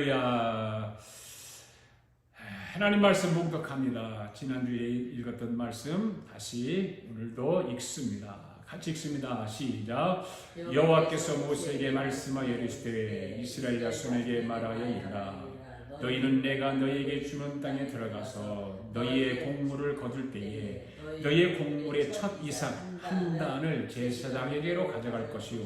할렐루야. 하나님 말씀 봉독합니다. 지난주에 읽었던 말씀 다시 오늘도 읽습니다. 같이 읽습니다. 시작. 여호와께서 모세에게 말씀하여 이르시되 이스라엘 자손에게 말하여 이르라. 너희는 내가 너희에게 주는 땅에 들어가서 너희의 곡물을 거둘 때에 너희의 곡물의 첫 이삭 한 단을 제사장에게로 가져갈 것이요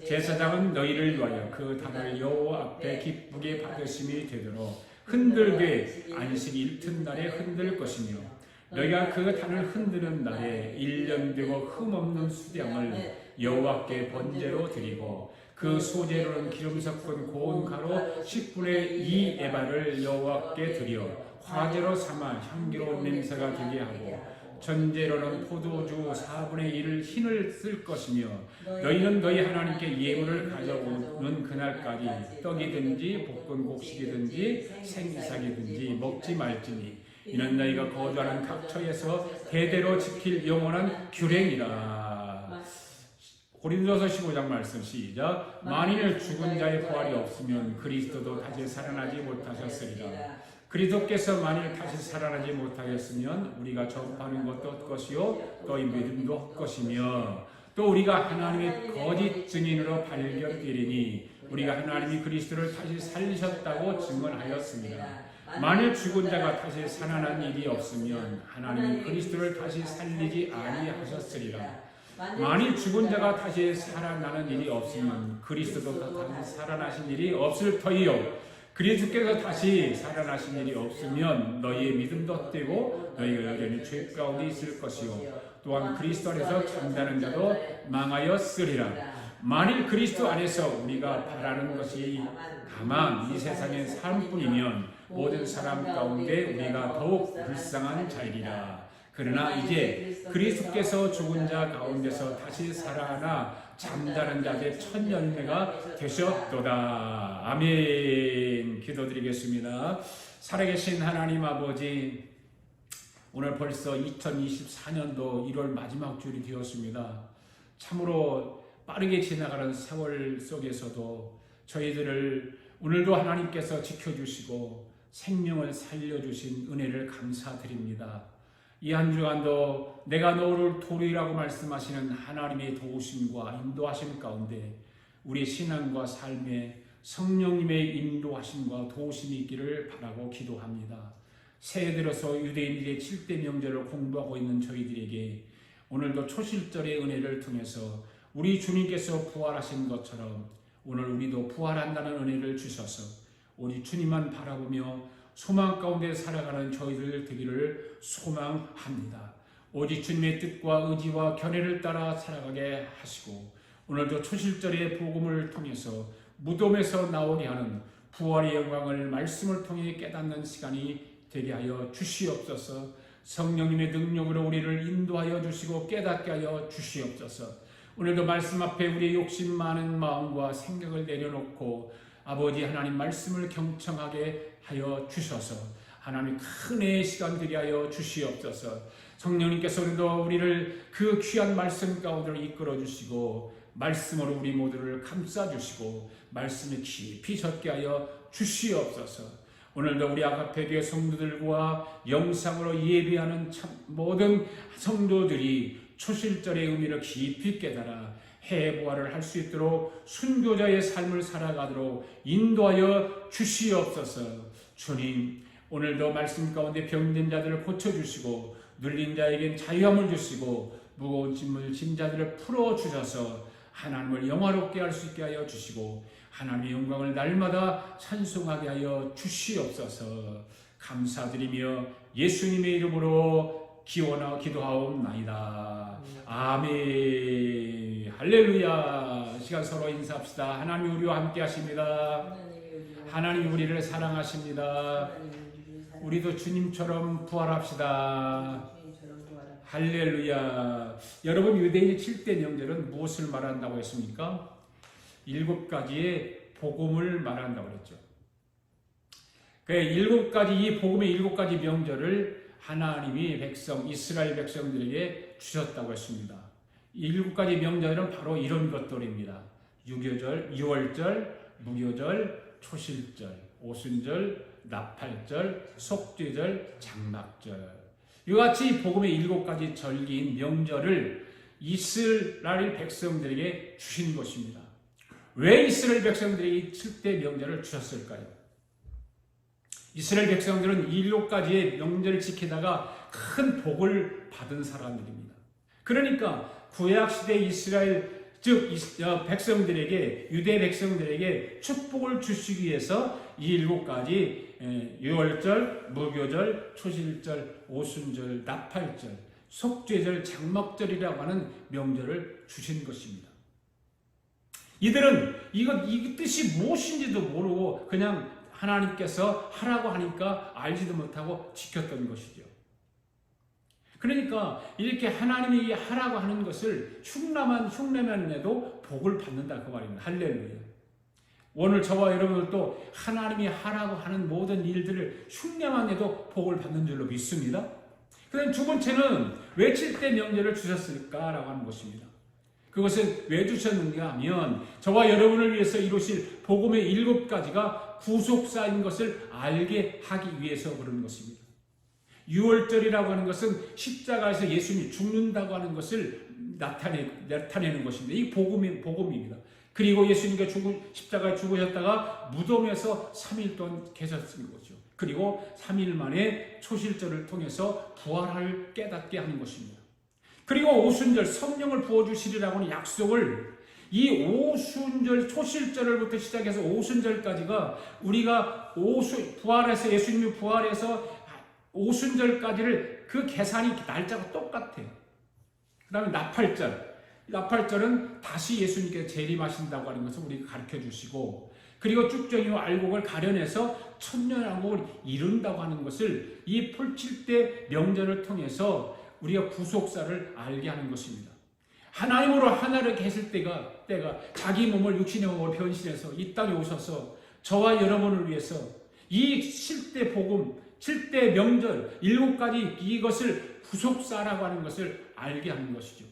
제사장은 너희를 위하여 그 단을 여호와 앞에 기쁘게 받으심이 되도록 흔들되 안식 일튿날에 흔들 것이며 너희가 그 단을 흔드는 날에 1년 되고 흠없는 수량을 여호와께 번제로 드리고 그 소재로는 기름 섞은 고운 가루 10분의 2 에바를 여호와께 드려 화제로 삼아 향기로운 냄새가 되게 하고 전제로는 포도주 4분의 1을 흰을 쓸 것이며 너희는 너희 하나님께 예물을 가져오는 그날까지 떡이든지 볶은 곡식이든지 생이삭이든지 먹지 말지니 이는 너희가 거주하는 각처에서 대대로 지킬 영원한 규례니라. 고린도서 15장 말씀 시작. 만일 죽은 자의 부활이 없으면 그리스도도 다시 살아나지 못하셨으리라. 그리스도께서 만일 다시 살아나지 못하였으면 우리가 전파하는 것도 헛것이요 또 이 믿음도 헛것이며 또 우리가 하나님의 거짓 증인으로 발견되리니 우리가 하나님이 그리스도를 다시 살리셨다고 증언하였습니다. 만일 죽은 자가 다시 살아난 일이 없으면 하나님이 그리스도를 다시 살리지 아니하셨으리라. 만일 죽은 자가 다시 살아나는 일이 없으면 그리스도도 다시 살아나신 일이 없을 터이요 그리스도께서 다시 살아나신 일이 없으면 너희의 믿음도 헛되고 너희가 여전히 죄 가운데 있을 것이요 또한 그리스도 안에서 잠자는 자도 망하였으리라. 만일 그리스도 안에서 우리가 바라는 것이 다만 이 세상의 삶뿐이면 모든 사람 가운데 우리가 더욱 불쌍한 자이리라. 그러나 이제 그리스도께서 죽은 자 가운데서 다시 살아나 잠자는 자의 첫 열매가 되셨도다. 아멘. 기도드리겠습니다. 살아계신 하나님 아버지, 오늘 벌써 2024년도 1월 마지막 주일이 되었습니다. 참으로 빠르게 지나가는 세월 속에서도 저희들을 오늘도 하나님께서 지켜주시고 생명을 살려주신 은혜를 감사드립니다. 이 한 주간도 내가 너를 도우리라고 말씀하시는 하나님의 도우심과 인도하심 가운데 우리 신앙과 삶에 성령님의 인도하심과 도우심이 있기를 바라고 기도합니다. 새해 들어서 유대인들의 7대 명절을 공부하고 있는 저희들에게 오늘도 초실절의 은혜를 통해서 우리 주님께서 부활하신 것처럼 오늘 우리도 부활한다는 은혜를 주셔서 우리 주님만 바라보며 소망 가운데 살아가는 저희들 되기를 소망합니다. 오직 주님의 뜻과 의지와 견해를 따라 살아가게 하시고 오늘도 초실절의 복음을 통해서 무덤에서 나오게 하는 부활의 영광을 말씀을 통해 깨닫는 시간이 되게 하여 주시옵소서. 성령님의 능력으로 우리를 인도하여 주시고 깨닫게 하여 주시옵소서. 오늘도 말씀 앞에 우리의 욕심 많은 마음과 생각을 내려놓고 아버지 하나님 말씀을 경청하게 하여 주셔서 하나님 큰 은혜의 시간 되게 하여 주시옵소서. 성령님께서 오늘도 우리를 그 귀한 말씀 가운데로 이끌어 주시고 말씀으로 우리 모두를 감싸 주시고 말씀에 깊이 젖게 하여 주시옵소서. 오늘도 우리 아가페 교회 성도들과 영상으로 예배하는 모든 성도들이 초실절의 의미를 깊이 깨달아 해외 부활을 할 수 있도록 순교자의 삶을 살아가도록 인도하여 주시옵소서. 주님, 오늘도 말씀 가운데 병든 자들을 고쳐주시고 눌린 자에겐 자유함을 주시고 무거운 짐을 진 자들을 풀어주셔서 하나님을 영화롭게 할 수 있게 하여 주시고 하나님의 영광을 날마다 찬송하게 하여 주시옵소서. 감사드리며 예수님의 이름으로 기도하옵나이다. 아멘. 할렐루야. 시간 서로 인사합시다. 하나님 우리와 함께 하십니다. 하나님 우리를 사랑하십니다. 우리도 주님처럼 부활합시다. 할렐루야. 여러분, 유대인의 7대 명절은 무엇을 말한다고 했습니까? 7가지의 복음을 말한다고 했죠. 그 7가지, 이 복음의 7가지 명절을 하나님이 이스라엘 백성들에게 주셨다고 했습니다. 이 7가지 명절은 바로 이런 것들입니다. 유월절, 무교절, 초실절. 오순절, 나팔절, 속죄절, 장막절. 이와 같이 복음의 7가지 절기인 명절을 이스라엘 백성들에게 주신 것입니다. 왜 이스라엘 백성들에게 7대 명절을 주셨을까요? 이스라엘 백성들은 7가지의 명절을 지키다가 큰 복을 받은 사람들입니다. 그러니까 구약시대 이스라엘 즉 백성들에게 유대 백성들에게 축복을 주시기 위해서 이 7가지 유월절, 무교절, 초실절, 오순절, 나팔절, 속죄절, 장막절이라고 하는 명절을 주신 것입니다. 이들은 이 뜻이 무엇인지도 모르고 그냥 하나님께서 하라고 하니까 알지도 못하고 지켰던 것이죠. 그러니까 이렇게 하나님이 하라고 하는 것을 흉내만 내도 복을 받는다 그 말입니다. 할렐루야. 오늘 저와 여러분들도 하나님이 하라고 하는 모든 일들을 흉내만 내도 복을 받는 줄로 믿습니다. 그다음 두 번째는 왜 7대 명절을 주셨을까라고 하는 것입니다. 그것을 왜 주셨는가 하면 저와 여러분을 위해서 이루실 복음의 7가지가 구속사인 것을 알게 하기 위해서 그런 것입니다. 유월절이라고 하는 것은 십자가에서 예수님이 죽는다고 하는 것을 나타내는 것입니다. 이 복음입니다. 그리고 예수님께서 십자가에 죽으셨다가 무덤에서 3일 동안 계셨던 거죠. 그리고 3일 만에 초실절을 통해서 부활을 깨닫게 하는 것입니다. 그리고 오순절 성령을 부어주시리라고 하는 약속을 이 오순절 초실절부터 시작해서 오순절까지가 우리가 부활해서 예수님이 부활해서 오순절까지를 그 계산이 날짜가 똑같아요. 그 다음에 나팔절은 다시 예수님께서 재림하신다고 하는 것을 우리가 가르쳐 주시고 그리고 쭉정이와 알곡을 가려내서 천년왕국을 이룬다고 하는 것을 이 7대 명절을 통해서 우리가 구속사를 알게 하는 것입니다. 하나님으로 하나를 계실 때가 자기 몸을 육신의 몸을 변신해서 이 땅에 오셔서 저와 여러분을 위해서 이 7대 복음 7대 명절 7가지 이것을 구속사라고 하는 것을 알게 하는 것이죠.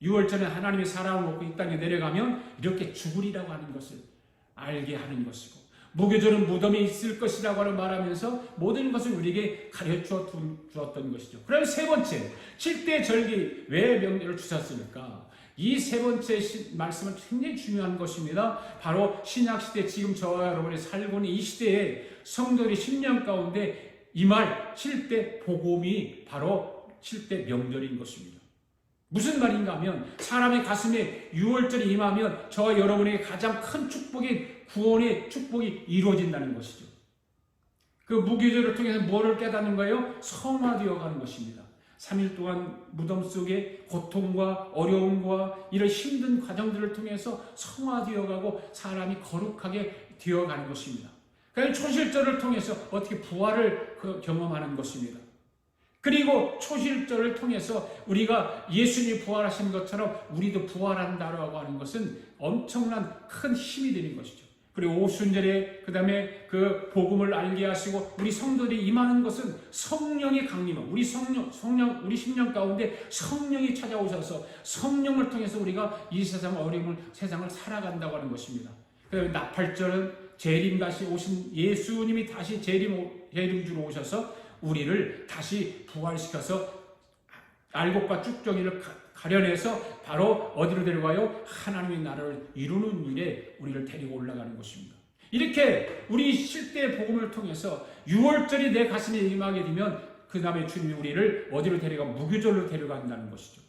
6월절에 하나님의 사랑을 먹고 이 땅에 내려가면 이렇게 죽으리라고 하는 것을 알게 하는 것이고 무교절은 무덤에 있을 것이라고 말하면서 모든 것을 우리에게 가르쳐 주었던 것이죠. 그럼 세 번째 7대 절기 왜 명절을 주셨습니까? 이 세 번째 말씀은 굉장히 중요한 것입니다. 바로 신약시대 지금 저와 여러분이 살고 있는 이 시대에 성도들이 10년 가운데 이 말 7대 복음이 바로 7대 명절인 것입니다. 무슨 말인가 하면 사람의 가슴에 6월절이 임하면 저와 여러분에게 가장 큰 축복인 구원의 축복이 이루어진다는 것이죠. 그 무교절을 통해서 뭐를 깨닫는 거예요? 성화되어 가는 것입니다. 3일 동안 무덤 속에 고통과 어려움과 이런 힘든 과정들을 통해서 성화되어 가고 사람이 거룩하게 되어가는 것입니다. 그러니까 초실절을 통해서 어떻게 부활을 경험하는 것입니다. 그리고 초실절을 통해서 우리가 예수님이 부활하신 것처럼 우리도 부활한다라고 하는 것은 엄청난 큰 힘이 되는 것이죠. 그리고 오순절에 그 다음에 그 복음을 알게 하시고 우리 성도들이 임하는 것은 성령의 강림은 우리 우리 심령 가운데 성령이 찾아오셔서 성령을 통해서 우리가 이 세상 어려움을 세상을 살아간다고 하는 것입니다. 그다음에 나팔절은 재림 다시 오신 예수님이 다시 재림주로 오셔서 우리를 다시 부활시켜서 알곡과 쭉정이를 가려내서 바로 어디로 데려가요? 하나님의 나라를 이루는 일에 우리를 데리고 올라가는 것입니다. 이렇게 우리 7대 복음을 통해서 6월절이 내 가슴에 임하게 되면 그 다음에 주님이 우리를 어디로 데려가? 무교절로 데려간다는 것이죠.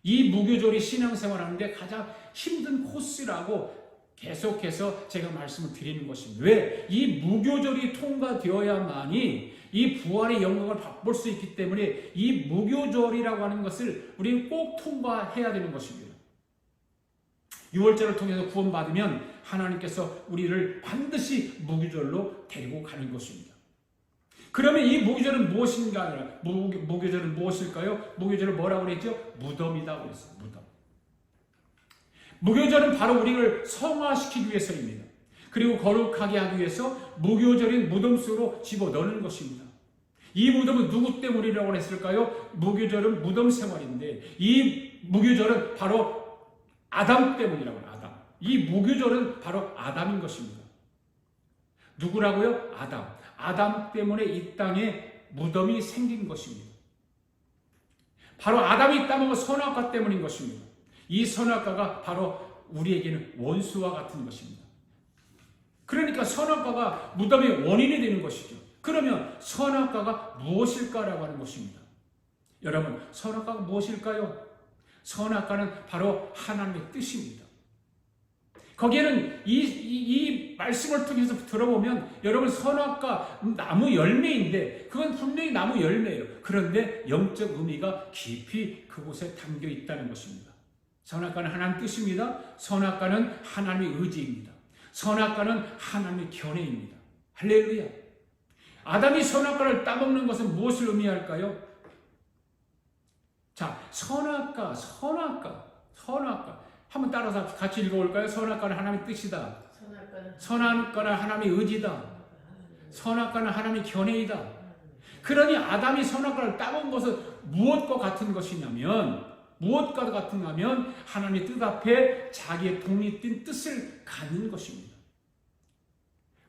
이 무교절이 신앙생활하는데 가장 힘든 코스라고 계속해서 제가 말씀을 드리는 것입니다. 왜? 이 무교절이 통과되어야만이 이 부활의 영광을 맛볼 수 있기 때문에 이 무교절이라고 하는 것을 우리는 꼭 통과해야 되는 것입니다. 6월절을 통해서 구원받으면 하나님께서 우리를 반드시 무교절로 데리고 가는 것입니다. 그러면 이 무교절은 무엇인가? 무교절은 무엇일까요? 무교절을 뭐라고 그랬죠? 무덤이다 그랬어요. 무덤. 무교절은 바로 우리를 성화시키기 위해서입니다. 그리고 거룩하게 하기 위해서 무교절인 무덤 속으로 집어넣는 것입니다. 이 무덤은 누구 때문이라고 했을까요? 무교절은 무덤 생활인데 이 무교절은 바로 아담 때문이라고 해요. 아담. 이 무교절은 바로 아담인 것입니다. 누구라고요? 아담. 아담 때문에 이 땅에 무덤이 생긴 것입니다. 바로 아담이 따먹은 선악과 때문인 것입니다. 이 선악과가 바로 우리에게는 원수와 같은 것입니다. 그러니까 선악과가 무덤의 원인이 되는 것이죠. 그러면 선악과가 무엇일까라고 하는 것입니다. 여러분, 선악과가 무엇일까요? 선악과는 바로 하나님의 뜻입니다. 거기에는 이 말씀을 통해서 들어보면 여러분 선악과 나무 열매인데 그건 분명히 나무 열매예요. 그런데 영적 의미가 깊이 그곳에 담겨 있다는 것입니다. 선악과는 하나님 뜻입니다. 선악과는 하나님의 의지입니다. 선악과는 하나님의 견해입니다. 할렐루야. 아담이 선악과를 따먹는 것은 무엇을 의미할까요? 자, 선악과. 한번 따라서 같이 읽어볼까요? 선악과는 하나님의 뜻이다. 선악과는 하나님의 의지다. 선악과는 하나님의 견해이다. 그러니 아담이 선악과를 따먹은 것은 무엇과 같은 것이냐면 하나님의 뜻 앞에 자기의 독립된 뜻을 갖는 것입니다.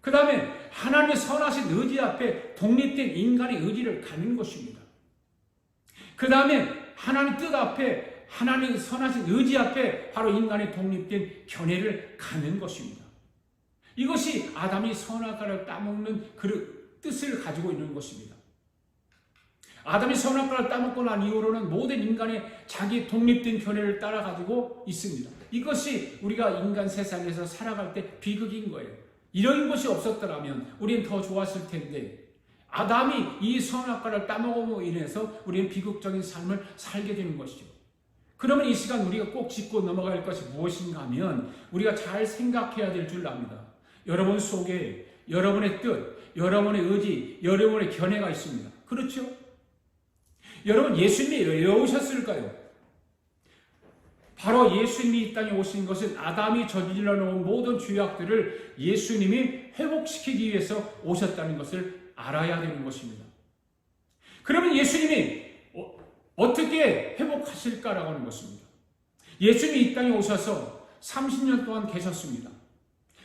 그 다음에 하나님의 선하신 의지 앞에 독립된 인간의 의지를 갖는 것입니다. 그 다음에 하나님 뜻 앞에 하나님 선하신 의지 앞에 바로 인간의 독립된 견해를 갖는 것입니다. 이것이 아담이 선악과를 따먹는 그 뜻을 가지고 있는 것입니다. 아담이 선악과를 따먹고 난 이후로는 모든 인간의 자기 독립된 견해를 따라가지고 있습니다. 이것이 우리가 인간 세상에서 살아갈 때 비극인 거예요. 이런 것이 없었더라면 우리는 더 좋았을 텐데 아담이 이 선악과를 따먹음으로 인해서 우리는 비극적인 삶을 살게 되는 것이죠. 그러면 이 시간 우리가 꼭 짚고 넘어갈 것이 무엇인가 하면 우리가 잘 생각해야 될 줄 압니다. 여러분 속에 여러분의 뜻, 여러분의 의지, 여러분의 견해가 있습니다. 그렇죠? 여러분 예수님이 왜 오셨을까요? 바로 예수님이 이 땅에 오신 것은 아담이 저질러 놓은 모든 죄악들을 예수님이 회복시키기 위해서 오셨다는 것을 알아야 되는 것입니다. 그러면 예수님이 어떻게 회복하실까라고 하는 것입니다. 예수님이 이 땅에 오셔서 30년 동안 계셨습니다.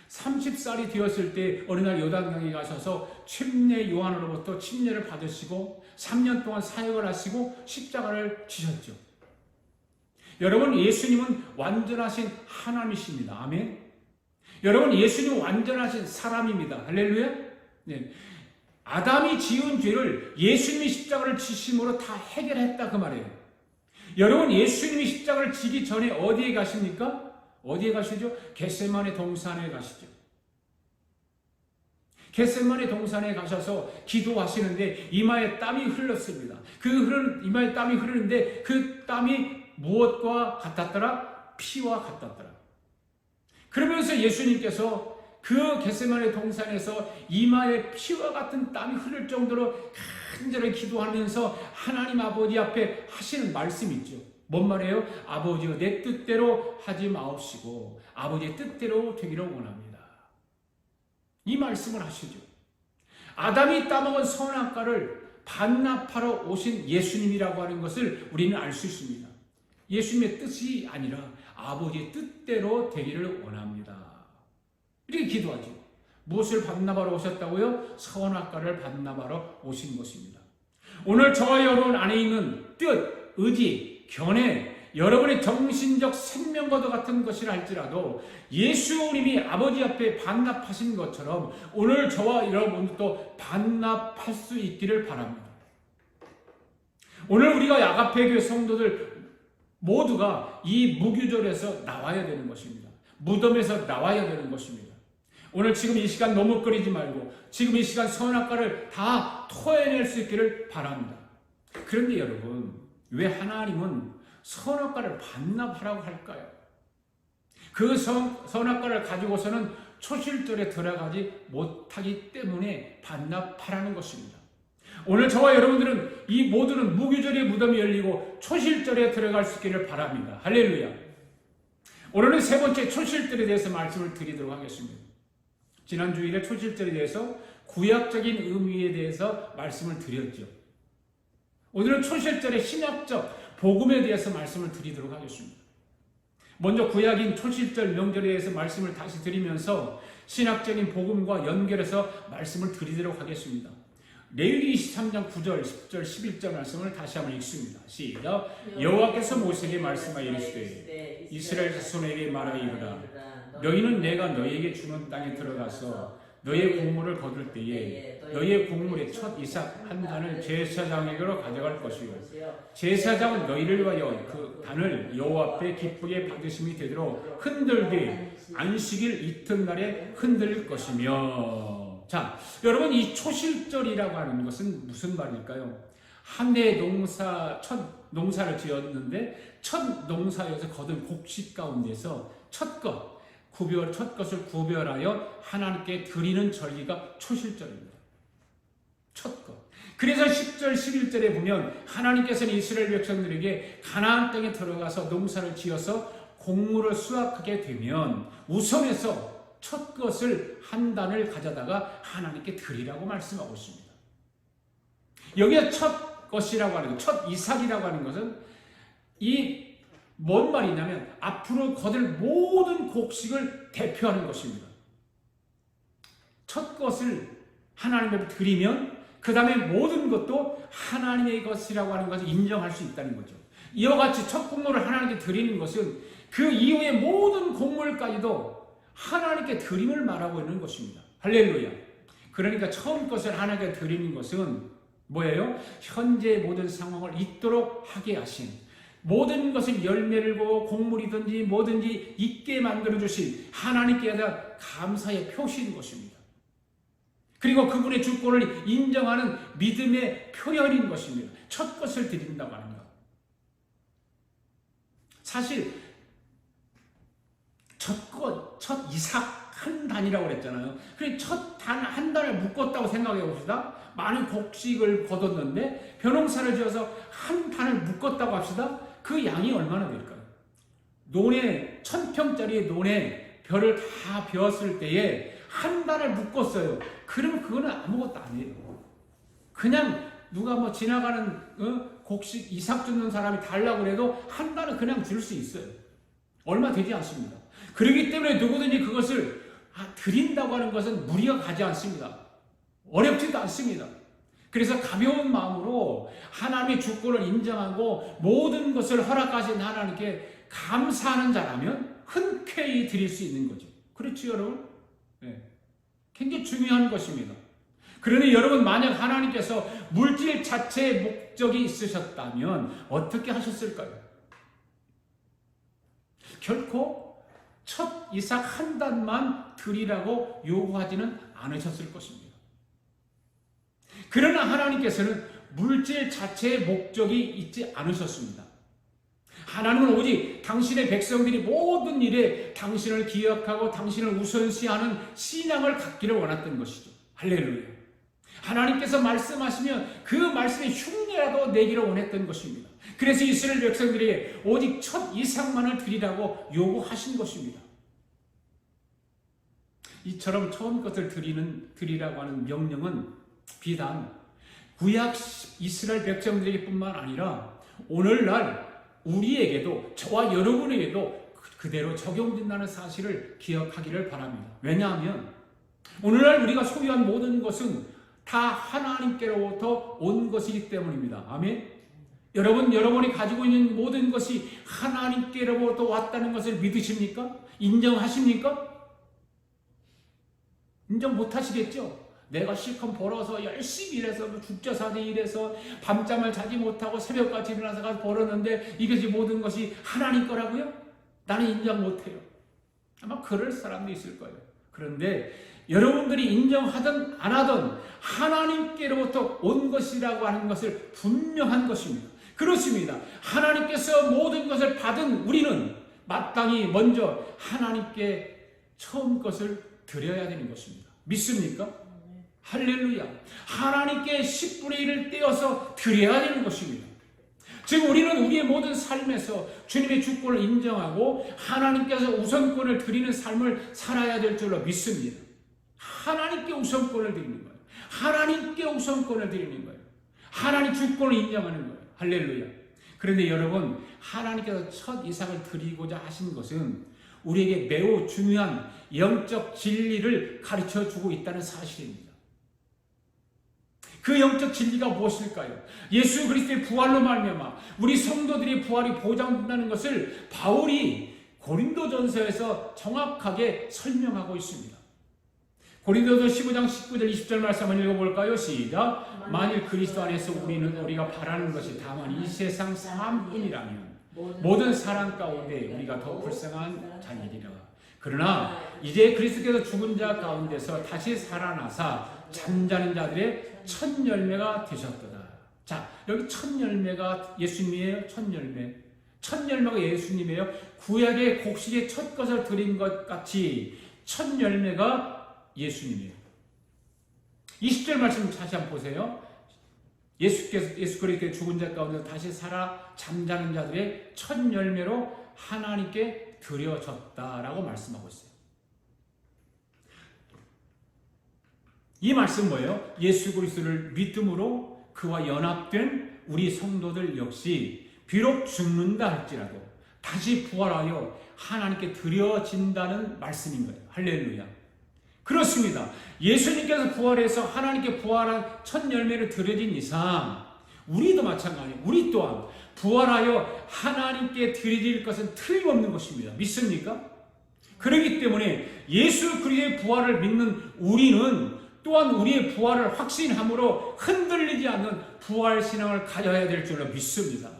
30살이 되었을 때 어느 날 요단강에 가셔서 침례 요한으로부터 침례를 받으시고 3년 동안 사역을 하시고 십자가를 지셨죠. 여러분 예수님은 완전하신 하나님이십니다. 아멘. 여러분 예수님은 완전하신 사람입니다. 할렐루야. 네. 아담이 지은 죄를 예수님이 십자가를 지심으로 다 해결했다 그 말이에요. 여러분 예수님이 십자가를 지기 전에 어디에 가십니까? 어디에 가시죠? 겟세마네 동산에 가시죠. 겟세마네 동산에 가셔서 기도하시는데 이마에 땀이 흘렀습니다. 이마에 땀이 흐르는데 그 땀이 무엇과 같았더라? 피와 같았더라. 그러면서 예수님께서 그 겟세마네 동산에서 이마에 피와 같은 땀이 흐를 정도로 간절히 기도하면서 하나님 아버지 앞에 하시는 말씀이 있죠. 뭔 말이에요? 아버지여 내 뜻대로 하지 마옵시고 아버지의 뜻대로 되기를 원합니다. 이 말씀을 하시죠. 아담이 따먹은 선악과를 반납하러 오신 예수님이라고 하는 것을 우리는 알 수 있습니다. 예수님의 뜻이 아니라 아버지의 뜻대로 되기를 원합니다. 이렇게 기도하죠. 무엇을 반납하러 오셨다고요? 선악과를 반납하러 오신 것입니다. 오늘 저와 여러분 안에 있는 뜻, 의지, 견해, 여러분의 정신적 생명과도 같은 것이라 할지라도 예수님이 아버지 앞에 반납하신 것처럼 오늘 저와 여러분도 반납할 수 있기를 바랍니다. 오늘 우리가 야가페 교회 성도들 모두가 이 무교절에서 나와야 되는 것입니다. 무덤에서 나와야 되는 것입니다. 오늘 지금 이 시간 머뭇거리지 말고 지금 이 시간 선악과를 다 토해낼 수 있기를 바랍니다. 그런데 여러분 왜 하나님은 선악과를 반납하라고 할까요? 그 선악과를 가지고서는 초실절에 들어가지 못하기 때문에 반납하라는 것입니다. 오늘 저와 여러분들은 이 모두는 무교절에 무덤이 열리고 초실절에 들어갈 수 있기를 바랍니다. 할렐루야. 오늘은 세 번째 초실절에 대해서 말씀을 드리도록 하겠습니다. 지난 주일에 초실절에 대해서 구약적인 의미에 대해서 말씀을 드렸죠. 오늘은 초실절의 신약적 복음에 대해서 말씀을 드리도록 하겠습니다. 먼저 구약인 초실절 명절에 대해서 말씀을 다시 드리면서 신학적인 복음과 연결해서 말씀을 드리도록 하겠습니다. 레위기 23장 9절, 10절, 11절 말씀을 다시 한번 읽습니다. 시작. 여호와께서 모세에게 말씀하여 이르시되 이스라엘 자손에게 말하이르라. 너희는 내가 너희에게 주는 땅에 들어가서 너희의 곡물을 거둘 때에 너희의 곡물의 첫 이삭 한 단을 제사장에게로 가져갈 것이요 제사장은 너희를 위하여 그 단을 여호와 앞에 기쁘게 받으심이 되도록 흔들되 안식일 이튿날에 흔들 것이며. 자, 여러분, 이 초실절이라고 하는 것은 무슨 말일까요? 한 해 첫 농사를 지었는데 첫 농사에서 거둔 곡식 가운데서 첫 것을 구별하여 하나님께 드리는 절기가 초실절입니다. 첫 것. 그래서 10절, 11절에 보면 하나님께서는 이스라엘 백성들에게 가나안 땅에 들어가서 농사를 지어서 곡물을 수확하게 되면 우선에서 첫 것을 한 단을 가져다가 하나님께 드리라고 말씀하고 있습니다. 여기에 첫 것이라고 하는 것, 첫 이삭이라고 하는 것은 뭔 말이냐면 앞으로 거둘 모든 곡식을 대표하는 것입니다. 첫 것을 하나님 앞에 드리면 그 다음에 모든 것도 하나님의 것이라고 하는 것을 인정할 수 있다는 거죠. 이와 같이 첫 곡물을 하나님께 드리는 것은 그 이후의 모든 곡물까지도 하나님께 드림을 말하고 있는 것입니다. 할렐루야. 그러니까 처음 것을 하나님께 드리는 것은 뭐예요? 현재의 모든 상황을 잊도록 하게 하신, 모든 것을 열매를 보고 곡물이든지 뭐든지 있게 만들어주신 하나님께 대한 감사의 표시인 것입니다. 그리고 그분의 주권을 인정하는 믿음의 표현인 것입니다. 첫 것을 드린다고 하는 것. 사실 첫 이삭 한 단이라고 그랬잖아요. 그래, 첫 단 한 단을 묶었다고 생각해 봅시다. 많은 곡식을 거뒀는데 벼농사를 지어서 한 단을 묶었다고 합시다. 그 양이 얼마나 될까요? 논에 1000평짜리 논에 벼를 다 베었을 때에 한 단을 묶었어요. 그러면 그거는 아무것도 아니에요. 그냥 누가 뭐 지나가는 곡식 이삭 줍는 사람이 달라고 해도 한 단은 그냥 줄 수 있어요. 얼마 되지 않습니다. 그렇기 때문에 누구든지 그것을 드린다고 하는 것은 무리가 가지 않습니다. 어렵지도 않습니다. 그래서 가벼운 마음으로 하나님의 주권을 인정하고 모든 것을 허락하신 하나님께 감사하는 자라면 흔쾌히 드릴 수 있는 거죠. 그렇죠, 여러분? 네. 굉장히 중요한 것입니다. 그런데 여러분, 만약 하나님께서 물질 자체의 목적이 있으셨다면 어떻게 하셨을까요? 결코 첫 이삭 한 단만 드리라고 요구하지는 않으셨을 것입니다. 그러나 하나님께서는 물질 자체의 목적이 있지 않으셨습니다. 하나님은 오직 당신의 백성들이 모든 일에 당신을 기억하고 당신을 우선시하는 신앙을 갖기를 원했던 것이죠. 할렐루야. 하나님께서 말씀하시면 그 말씀에 흉내라도 내기를 원했던 것입니다. 그래서 이스라엘 백성들에게 오직 첫 이삭만을 드리라고 요구하신 것입니다. 이처럼 처음 것을 드리라고 하는 명령은 비단 구약 이스라엘 백성들에게 뿐만 아니라 오늘날 우리에게도, 저와 여러분에게도 그대로 적용된다는 사실을 기억하기를 바랍니다. 왜냐하면 오늘날 우리가 소유한 모든 것은 다 하나님께로부터 온 것이기 때문입니다. 아멘. 여러분이 가지고 있는 모든 것이 하나님께로부터 왔다는 것을 믿으십니까? 인정하십니까? 인정 못하시겠죠? 내가 실컷 벌어서 열심히 일해서 죽자사지 일해서 밤잠을 자지 못하고 새벽까지 일어나서 가서 벌었는데 이것이 모든 것이 하나님 거라고요? 나는 인정 못해요. 아마 그럴 사람도 있을 거예요. 그런데 여러분들이 인정하든 안 하든 하나님께로부터 온 것이라고 하는 것을 분명한 것입니다. 그렇습니다. 하나님께서 모든 것을 받은 우리는 마땅히 먼저 하나님께 처음 것을 드려야 되는 것입니다. 믿습니까? 할렐루야. 하나님께 10분의 1을 떼어서 드려야 되는 것입니다. 즉 우리는 우리의 모든 삶에서 주님의 주권을 인정하고 하나님께서 우선권을 드리는 삶을 살아야 될 줄로 믿습니다. 하나님께 우선권을 드리는 거예요. 하나님께 우선권을 드리는 거예요. 하나님 주권을 인정하는 거예요. 할렐루야. 그런데 여러분, 하나님께서 첫 이삭을 드리고자 하신 것은 우리에게 매우 중요한 영적 진리를 가르쳐주고 있다는 사실입니다. 그 영적 진리가 무엇일까요? 예수 그리스도의 부활로 말미암아 우리 성도들의 부활이 보장된다는 것을 바울이 고린도전서에서 정확하게 설명하고 있습니다. 고린도전서 15장 19절 20절 말씀 한번 읽어볼까요? 시작. 만일 그리스도 안에서 우리가 바라는 것이 다만 이 세상 삶뿐이라면 모든 사람 가운데 우리가 더 불쌍한 자니리라. 그러나 이제 그리스도께서 죽은 자 가운데서 다시 살아나사 잠자는 자들의 첫 열매가 되셨도다. 자, 여기 첫 열매가 예수님이에요? 첫 열매. 첫 열매가 예수님이에요? 구약의 곡식의 첫 것을 드린 것 같이 첫 열매가 예수님이에요. 20절 말씀 다시 한번 보세요. 예수 그리스도의 죽은 자 가운데 다시 살아 잠자는 자들의 첫 열매로 하나님께 드려졌다라고 말씀하고 있어요. 이 말씀 뭐예요? 예수 그리스도를 믿음으로 그와 연합된 우리 성도들 역시 비록 죽는다 할지라도 다시 부활하여 하나님께 드려진다는 말씀인 거예요. 할렐루야. 그렇습니다. 예수님께서 부활해서 하나님께 부활한 첫 열매를 드려진 이상 우리도 마찬가지예요. 우리 또한 부활하여 하나님께 드릴 것은 틀림없는 것입니다. 믿습니까? 그렇기 때문에 예수 그리스도의 부활을 믿는 우리는 또한 우리의 부활을 확신함으로 흔들리지 않는 부활신앙을 가져야 될 줄로 믿습니다.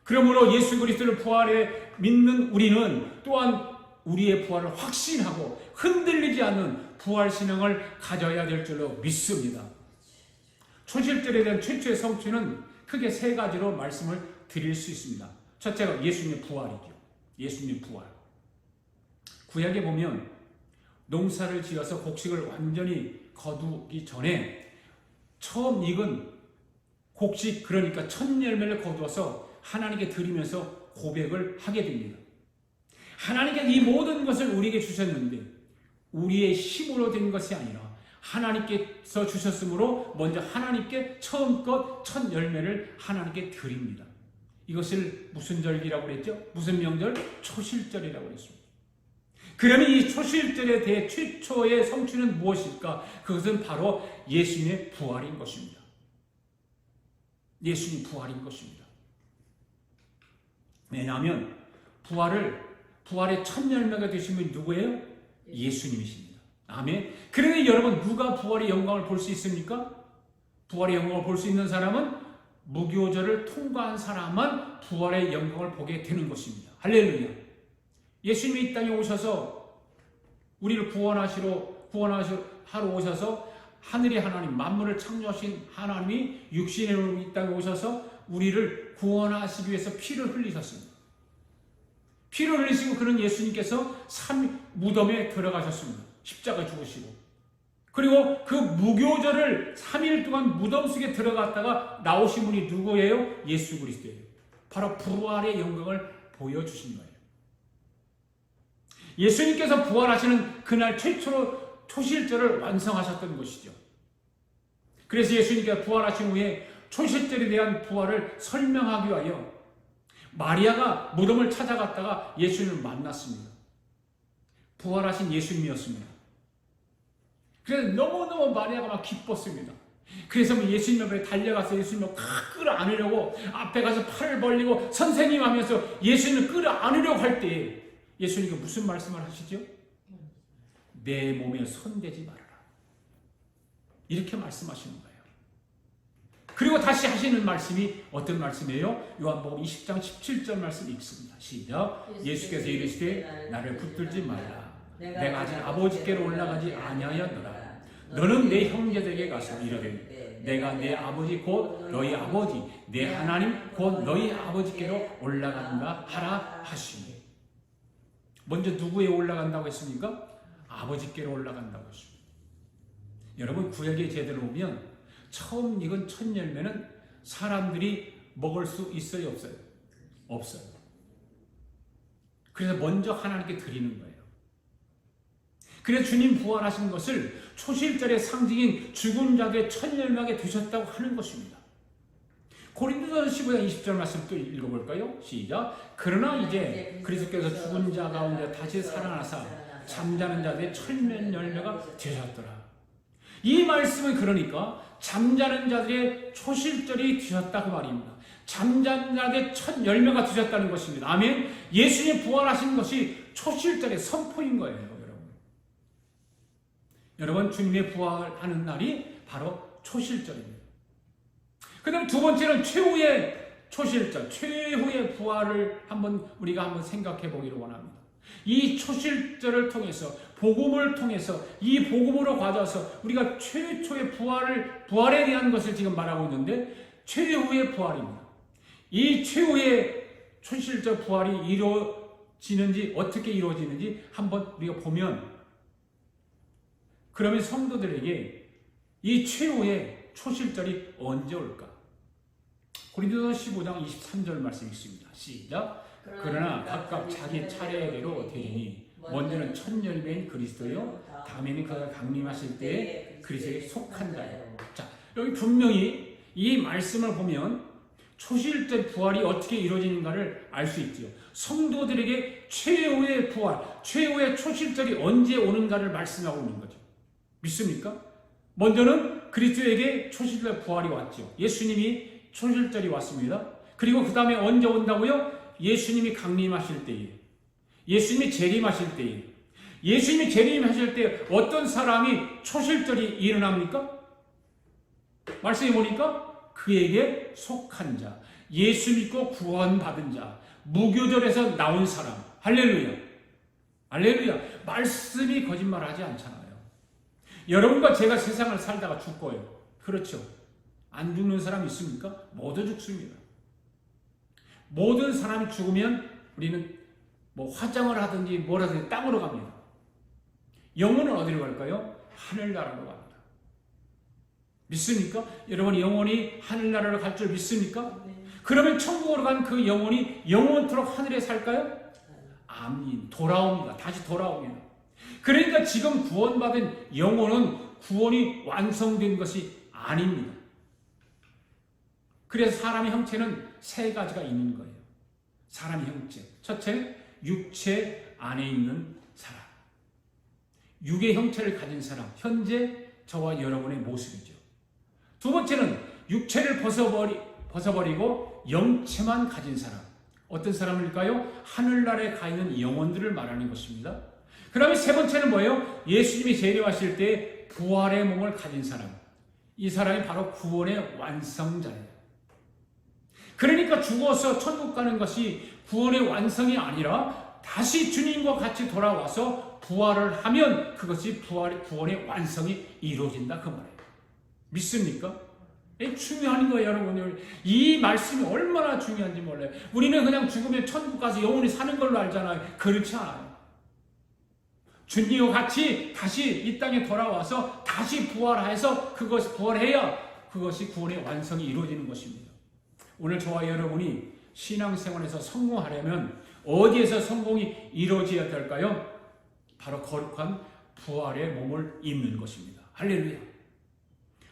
그러므로 예수 그리스도를 부활에 믿는 우리는 또한 우리의 부활을 확신하고 흔들리지 않는 부활신앙을 가져야 될 줄로 믿습니다. 초실절에 대한 최초의 성취는 크게 세 가지로 말씀을 드릴 수 있습니다. 첫째가 예수님의 부활이죠. 예수님의 부활. 구약에 보면 농사를 지어서 곡식을 완전히 거두기 전에 처음 익은 곡식, 그러니까 첫 열매를 거두어서 하나님께 드리면서 고백을 하게 됩니다. 하나님께 이 모든 것을 우리에게 주셨는데 우리의 힘으로 된 것이 아니라 하나님께서 주셨으므로 먼저 하나님께 처음껏 첫 열매를 하나님께 드립니다. 이것을 무슨 절기라고 그랬죠? 무슨 명절? 초실절이라고 그랬습니다. 그러면 이 초실절에 대해 최초의 성취는 무엇일까? 그것은 바로 예수님의 부활인 것입니다. 예수님 부활인 것입니다. 왜냐하면 부활의 첫 열매가 되신 분이 누구예요? 예수님이십니다. 아멘. 그런데 여러분, 누가 부활의 영광을 볼 수 있습니까? 부활의 영광을 볼 수 있는 사람은 무교절을 통과한 사람만 부활의 영광을 보게 되는 것입니다. 할렐루야. 예수님이 이 땅에 오셔서 우리를 구원하러 오셔서 하늘의 하나님, 만물을 창조하신 하나님이 육신으로 이 땅에 오셔서 우리를 구원하시기 위해서 피를 흘리셨습니다. 피를 흘리시고 그런 예수님께서 무덤에 들어가셨습니다. 십자가 죽으시고. 그리고 그 무교절을 3일 동안 무덤 속에 들어갔다가 나오신 분이 누구예요? 예수 그리스도예요. 바로 부활의 영광을 보여주신 거예요. 예수님께서 부활하시는 그날 최초로 초실절을 완성하셨던 것이죠. 그래서 예수님께서 부활하신 후에 초실절에 대한 부활을 설명하기 위하여 마리아가 무덤을 찾아갔다가 예수님을 만났습니다. 부활하신 예수님이었습니다. 그래서 너무너무 마리아가 막 기뻤습니다. 그래서 예수님 앞에 달려가서 예수님을 끌어안으려고 앞에 가서 팔을 벌리고 선생님 하면서 예수님을 끌어안으려고 할 때 예수님께 무슨 말씀을 하시죠? 내 몸에 손대지 말아라. 이렇게 말씀하시는 거예요. 그리고 다시 하시는 말씀이 어떤 말씀이에요? 요한복음 20장 17절 말씀 읽습니다. 시작. 예수께서 이르시되 나를 붙들지 말라. 내가 아직 아버지께로 올라가지 아니하였노라. 너는 내 형제들에게 가서 이르되 내가 내 아버지 곧 너희 아버지 내 하나님 곧 너희 아버지께로 올라간다 하라 하시니. 먼저 누구에 올라간다고 했습니까? 아버지께로 올라간다고 했습니다. 여러분, 구약의 제대로 보면 처음 익은 첫 열매는 사람들이 먹을 수 있어요, 없어요? 없어요. 그래서 먼저 하나님께 드리는 거예요. 그래서 주님 부활하신 것을 초실절의 상징인 죽은 자들의 첫 열매가 되셨다고 하는 것입니다. 고린도전서 15장 20절 말씀 또 읽어볼까요? 시작. 그러나 이제 그리스도께서 죽은 자 가운데 다시 살아나사 잠자는 자들의 천면 열매가 되셨더라. 이 말씀은 그러니까 잠자는 자들의 초실절이 되셨다 그 말입니다. 잠자는 자들의 첫 열매가 되셨다는 것입니다. 아멘. 예수님 부활하신 것이 초실절의 선포인 거예요, 여러분. 여러분, 주님의 부활하는 날이 바로 초실절입니다. 그 다음 두 번째는 최후의 초실절, 최후의 부활을 우리가 한번 생각해 보기를 원합니다. 이 초실절을 통해서, 복음을 통해서, 이 복음으로 가져와서 우리가 최초의 부활에 대한 것을 지금 말하고 있는데, 최후의 부활입니다. 이 최후의 초실절 부활이 이루어지는지, 어떻게 이루어지는지 한번 우리가 보면, 그러면 성도들에게 이 최후의 초실절이 언제 올까? 고린도서 15장 23절 말씀 있습니다. 시작. 그러나 각각 자기 차례대로 되리니 먼저는 첫 열매인 그리스도요, 다음에는 그가 강림하실 때에 그리스도에 속한 자요. 자, 여기 분명히 이 말씀을 보면 초실절 부활이 어떻게 이루어지는가를 알 수 있죠. 성도들에게 최후의 부활, 최후의 초실절이 언제 오는가를 말씀하고 있는 거죠. 믿습니까? 먼저는 그리스도에게 초실절 부활이 왔죠. 예수님이 초실절이 왔습니다. 그리고 그 다음에 언제 온다고요? 예수님이 강림하실 때에, 예수님이 재림하실 때에, 예수님이 재림하실 때 어떤 사람이 초실절이 일어납니까? 말씀해 보니까 그에게 속한 자, 예수 믿고 구원받은 자, 무교절에서 나온 사람. 할렐루야. 할렐루야. 말씀이 거짓말하지 않잖아요. 여러분과 제가 세상을 살다가 죽고요. 그렇죠. 안 죽는 사람 있습니까? 모두 죽습니다. 모든 사람이 죽으면 우리는 화장을 하든지 뭘 하든지 땅으로 갑니다. 영혼은 어디로 갈까요? 하늘나라로 갑니다. 믿습니까? 여러분 영혼이 하늘나라로 갈 줄 믿습니까? 네. 그러면 천국으로 간 그 영혼이 영원토록 하늘에 살까요? 아멘. 돌아옵니다. 다시 돌아옵니다. 그러니까 지금 구원받은 영혼은 구원이 완성된 것이 아닙니다. 그래서 사람의 형체는 세 가지가 있는 거예요. 사람의 형체. 첫째, 육체 안에 있는 사람. 육의 형체를 가진 사람. 현재 저와 여러분의 모습이죠. 두 번째는 육체를 벗어버리고 영체만 가진 사람. 어떤 사람일까요? 하늘나라에 가 있는 영혼들을 말하는 것입니다. 그 다음에 세 번째는 뭐예요? 예수님이 재림하실 때 부활의 몸을 가진 사람. 이 사람이 바로 구원의 완성자예요. 그러니까 죽어서 천국 가는 것이 구원의 완성이 아니라 다시 주님과 같이 돌아와서 부활을 하면 그것이 구원의 완성이 이루어진다 그 말이에요. 믿습니까? 중요한 거예요, 여러분. 이 말씀이 얼마나 중요한지 몰라요. 우리는 그냥 죽으면 천국 가서 영원히 사는 걸로 알잖아요. 그렇지 않아요. 주님과 같이 다시 이 땅에 돌아와서 다시 부활해서 부활해야 그것이 구원의 완성이 이루어지는 것입니다. 오늘 저와 여러분이 신앙생활에서 성공하려면 어디에서 성공이 이루어져야 될까요? 바로 거룩한 부활의 몸을 입는 것입니다. 할렐루야.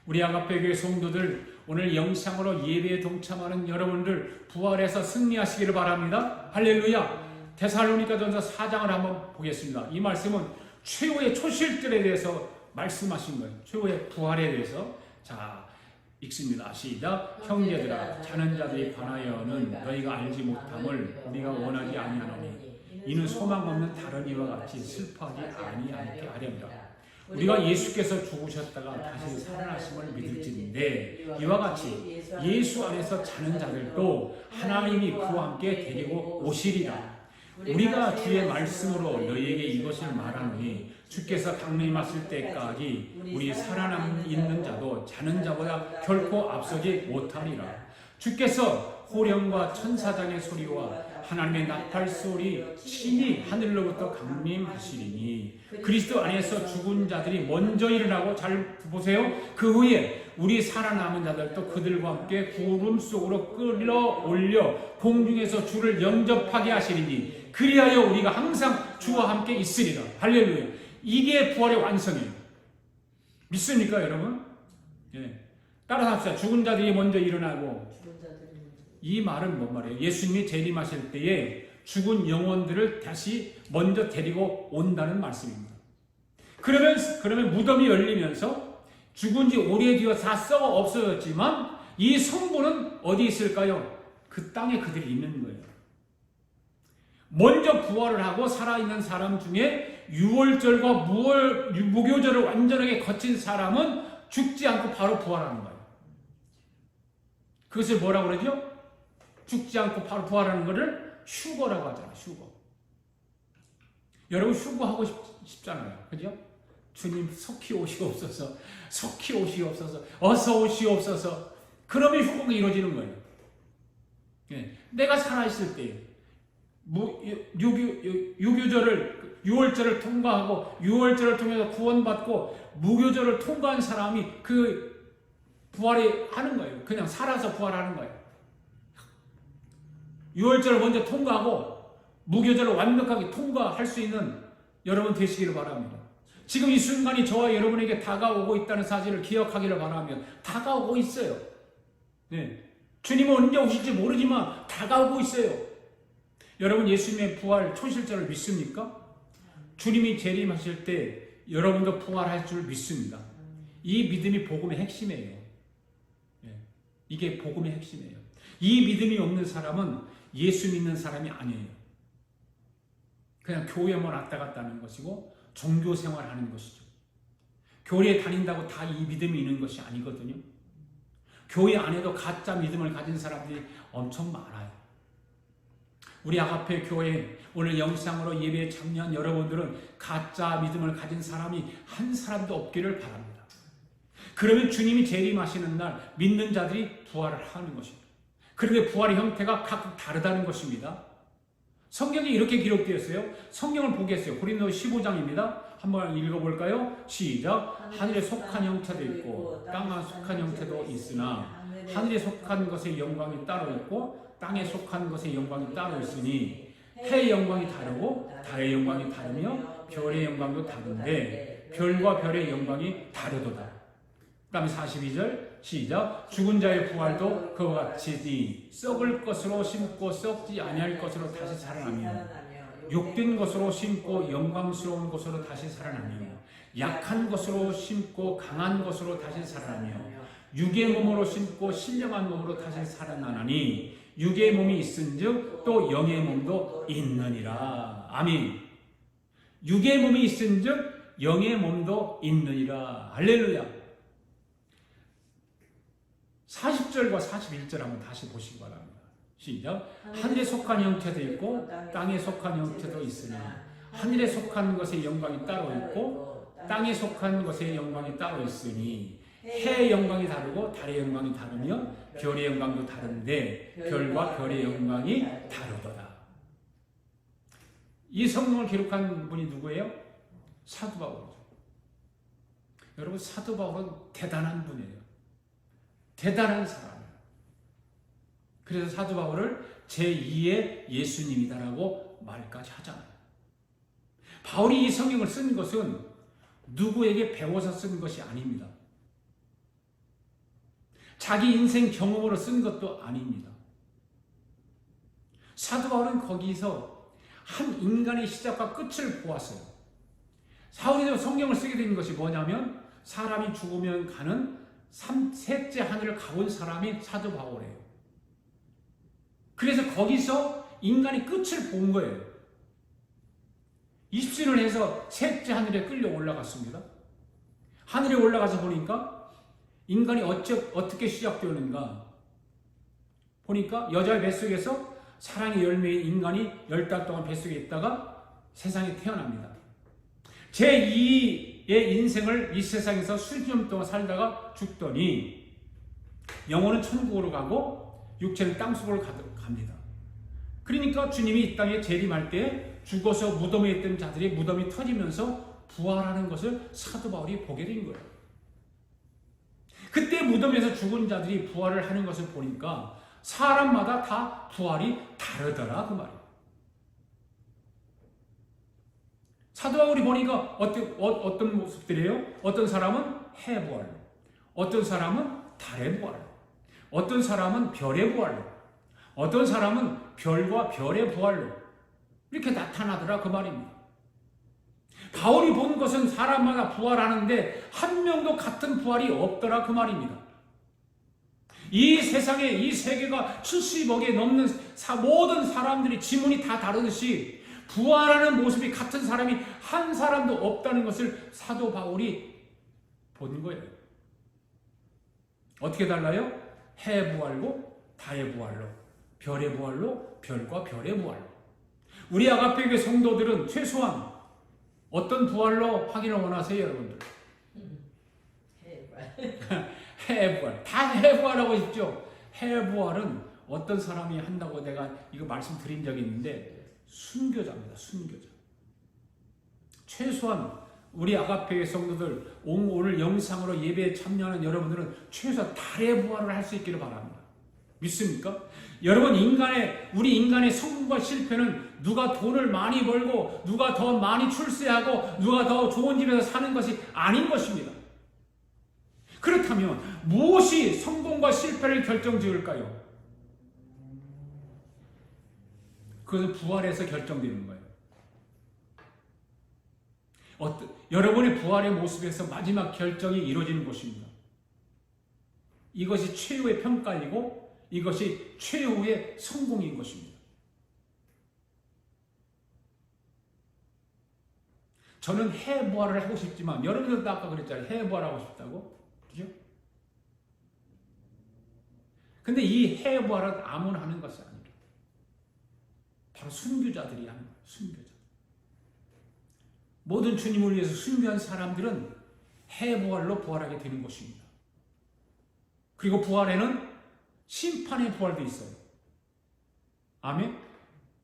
우리 아가페교회 성도들, 오늘 영상으로 예배에 동참하는 여러분들 부활해서 승리하시기를 바랍니다. 할렐루야. 데살로니가전서 4장을 한번 보겠습니다. 이 말씀은 최후의 초실절에 대해서 말씀하신 거예요. 최후의 부활에 대해서. 자, 읽습니다. 시작. 형제들아, 자는 자들이 관하여는 너희가 알지 못함을 우리가 원하지 아니하노니 이는 소망 없는 다른 이와 같이 슬퍼하지 아니하게 하렵니다. 우리가 예수께서 죽으셨다가 다시 살아나심을 믿을지인데 이와 같이 예수 안에서 자는 자들도 하나님이 그와 함께 데리고 오시리라. 우리가 주의 말씀으로 너희에게 이것을 말하노니 주께서 강림하실 때까지 우리 살아있는 자도 자는 자보다 결코 앞서지 못하리라. 주께서 호령과 천사장의 소리와 하나님의 나팔 소리 친히 하늘로부터 강림하시리니 그리스도 안에서 죽은 자들이 먼저 일어나고, 잘 보세요, 그 후에 우리 살아남은 자들도 그들과 함께 구름 속으로 끌어올려 공중에서 주를 영접하게 하시리니 그리하여 우리가 항상 주와 함께 있으리라. 할렐루야. 이게 부활의 완성이에요. 믿습니까, 여러분? 예. 따라서 합시다. 죽은 자들이 먼저 일어나고. 죽은 자들이 먼저. 이 말은 뭔 말이에요? 예수님이 재림하실 때에 죽은 영혼들을 다시 먼저 데리고 온다는 말씀입니다. 그러면 무덤이 열리면서 죽은 지 오래되어 다 썩어 없어졌지만 이 성부는 어디 있을까요? 그 땅에 그들이 있는 거예요. 먼저 부활을 하고 살아있는 사람 중에 유월절과 무교절을 완전하게 거친 사람은 죽지 않고 바로 부활하는 거예요. 그것을 뭐라고 그러죠? 죽지 않고 바로 부활하는 것을 휴거라고 하잖아요. 휴거. 여러분 휴거하고 싶잖아요. 그죠? 주님 속히 오시옵소서. 속히 오시옵소서. 어서 오시옵소서. 그러면 휴거가 이루어지는 거예요. 예. 내가 살아있을 때 유교절을 6월절을 통과하고 6월절을 통해서 구원받고 무교절을 통과한 사람이 그 부활이 하는 거예요. 그냥 살아서 부활하는 거예요. 6월절을 먼저 통과하고 무교절을 완벽하게 통과할 수 있는 여러분 되시기를 바랍니다. 지금 이 순간이 저와 여러분에게 다가오고 있다는 사실을 기억하기를 바라며 다가오고 있어요. 네. 주님은 언제 오실지 모르지만 다가오고 있어요. 여러분 예수님의 부활 초실절을 믿습니까? 주님이 재림하실 때 여러분도 부활할 줄 믿습니다. 이 믿음이 복음의 핵심이에요. 이게 복음의 핵심이에요. 이 믿음이 없는 사람은 예수 믿는 사람이 아니에요. 그냥 교회만 왔다 갔다 하는 것이고 종교 생활하는 것이죠. 교회에 다닌다고 다 이 믿음이 있는 것이 아니거든요. 교회 안에도 가짜 믿음을 가진 사람들이 엄청 많아요. 우리 아가페 교회 오늘 영상으로 예배에 참여한 여러분들은 가짜 믿음을 가진 사람이 한 사람도 없기를 바랍니다. 그러면 주님이 재림하시는 날 믿는 자들이 부활을 하는 것입니다. 그런데 부활의 형태가 각각 다르다는 것입니다. 성경에 이렇게 기록되었어요. 성경을 보겠어요. 고린도 15장입니다. 한번 읽어볼까요? 시작. 하늘에 속한 형태도 있고 땅에 속한 형태도 있으나 하늘에 속한 것의 영광이 따로 있고 땅에 속한 것의 영광이 따로 있으니 해의 영광이 다르고 달의 영광이 다르며 별의 영광도 다른데 별과 별의 영광이 다르도다. 그 다음에 42절 시작. 죽은 자의 부활도 그와 같이 썩을 것으로 심고 썩지 아니할 것으로 다시 살아나며 욕된 것으로 심고 영광스러운 것으로 다시 살아나며 약한 것으로 심고 강한 것으로 다시 살아나며 육의 몸으로 심고 신령한 몸으로 다시 살아나나니 육의 몸이 있은즉 또 영의 몸도 있느니라. 아멘. 육의 몸이 있은즉 영의 몸도 있느니라. 할렐루야. 40절과 41절 한번 다시 보시기 바랍니다. 시작. 하늘에 속한 형태도 있고 땅에 속한 형태도 있으나 하늘에 속한 것의 영광이 따로 있고 땅에 속한 것의 영광이 따로 있으니 해의 영광이 다르고 달의 영광이 다르며 별의 영광도 다른데 별과 별의 영광이 다르도다. 이 성경을 기록한 분이 누구예요? 사도 바울이죠. 여러분 사도 바울은 대단한 분이에요. 대단한 사람이에요. 그래서 사도 바울을 제2의 예수님이다라고 말까지 하잖아요. 바울이 이 성경을 쓴 것은 누구에게 배워서 쓴 것이 아닙니다. 자기 인생 경험으로 쓴 것도 아닙니다. 사도 바울은 거기서 한 인간의 시작과 끝을 보았어요. 사울이 성경을 쓰게 된 것이 뭐냐면 사람이 죽으면 가는 셋째 하늘을 가본 사람이 사도 바울이에요. 그래서 거기서 인간의 끝을 본 거예요. 20신을 해서 셋째 하늘에 끌려 올라갔습니다. 하늘에 올라가서 보니까 인간이 어떻게 시작되었는가 보니까 여자의 뱃속에서 사랑의 열매인 인간이 10달 동안 뱃속에 있다가 세상에 태어납니다. 제2의 인생을 이 세상에서 수년 동안 살다가 죽더니 영혼은 천국으로 가고 육체는 땅속으로 갑니다. 그러니까 주님이 이 땅에 재림할 때 죽어서 무덤에 있던 자들이 무덤이 터지면서 부활하는 것을 사도 바울이 보게 된 거예요. 그때 무덤에서 죽은 자들이 부활을 하는 것을 보니까 사람마다 다 부활이 다르더라 그 말이에요. 사도 바울이 보니까 어떤 모습들이에요? 어떤 사람은 해부활로, 어떤 사람은 달의 부활로, 어떤 사람은 별의 부활로, 어떤 사람은 별과 별의 부활로 이렇게 나타나더라 그 말입니다. 바울이 본 것은 사람마다 부활하는데 한 명도 같은 부활이 없더라 그 말입니다. 이 세상에 이 세계가 70억에 넘는 모든 사람들이 지문이 다 다르듯이 부활하는 모습이 같은 사람이 한 사람도 없다는 것을 사도 바울이 본 거예요. 어떻게 달라요? 해의 부활로 달의 부활로, 별의 부활로, 별과 별의 부활로. 우리 아가페 교회 성도들은 최소한 어떤 부활로 하기를 원하세요, 여러분들? 해의 부활. 다 해의 부활하고 싶죠? 해의 부활은 어떤 사람이 한다고 내가 이거 말씀드린 적이 있는데 순교자입니다. 순교자. 최소한 우리 아가페 성도들 오늘 영상으로 예배에 참여하는 여러분들은 최소한 달의 부활을 할 수 있기를 바랍니다. 믿습니까? 여러분, 우리 인간의 성공과 실패는 누가 돈을 많이 벌고 누가 더 많이 출세하고 누가 더 좋은 집에서 사는 것이 아닌 것입니다. 그렇다면 무엇이 성공과 실패를 결정지을까요? 그것은 부활에서 결정되는 거예요. 여러분의 부활의 모습에서 마지막 결정이 이루어지는 것입니다. 이것이 최후의 평가이고 이것이 최후의 성공인 것입니다. 저는 해부활을 하고 싶지만 여러분들도 아까 그랬잖아요. 해부활하고 싶다고. 그죠? 근데 이 해부활은 아무나 하는 것이 아니라 바로 순교자들이 하는 거예요. 순교자. 모든 주님을 위해서 순교한 사람들은 해부활로 부활하게 되는 것입니다. 그리고 부활에는 심판의 부활도 있어요. 아멘?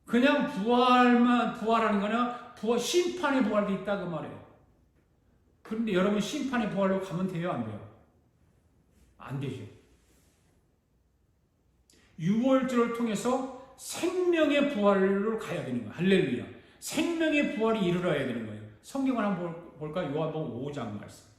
그냥 부활하는 거냐? 심판의 부활도 있다 그 말이에요. 그런데 여러분 심판의 부활로 가면 돼요? 안 돼요? 안 되죠. 유월절을 통해서 생명의 부활로 가야 되는 거예요. 할렐루야. 생명의 부활이 이루어야 되는 거예요. 성경을 한번 볼까요? 요한복음 5장 말씀.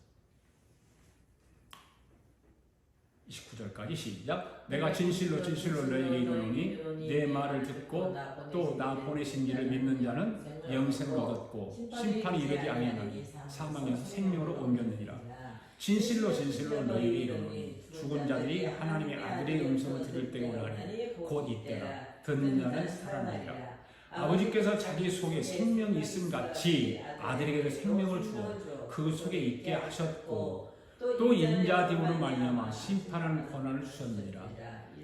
29절까지 시작. 내가 진실로 진실로 너희에게 이르노니 내 말을 듣고 또 나 보내신 이를 믿는 자는 영생을 얻었고 심판이 이르지 아니하나니 사망에서 생명으로 옮겼느니라. 진실로 진실로 너희에게 이르노니 죽은 자들이 하나님의 아들의 음성을 들을 때가 오나니 곧 이때라. 듣는 자는 살아나리라. 아버지께서 자기 속에 생명이 있음 같이 아들에게도 생명을 주어 그 속에 있게 하셨고 또 인자됨으로 말미암아 심판하는 권한을 주셨느니라.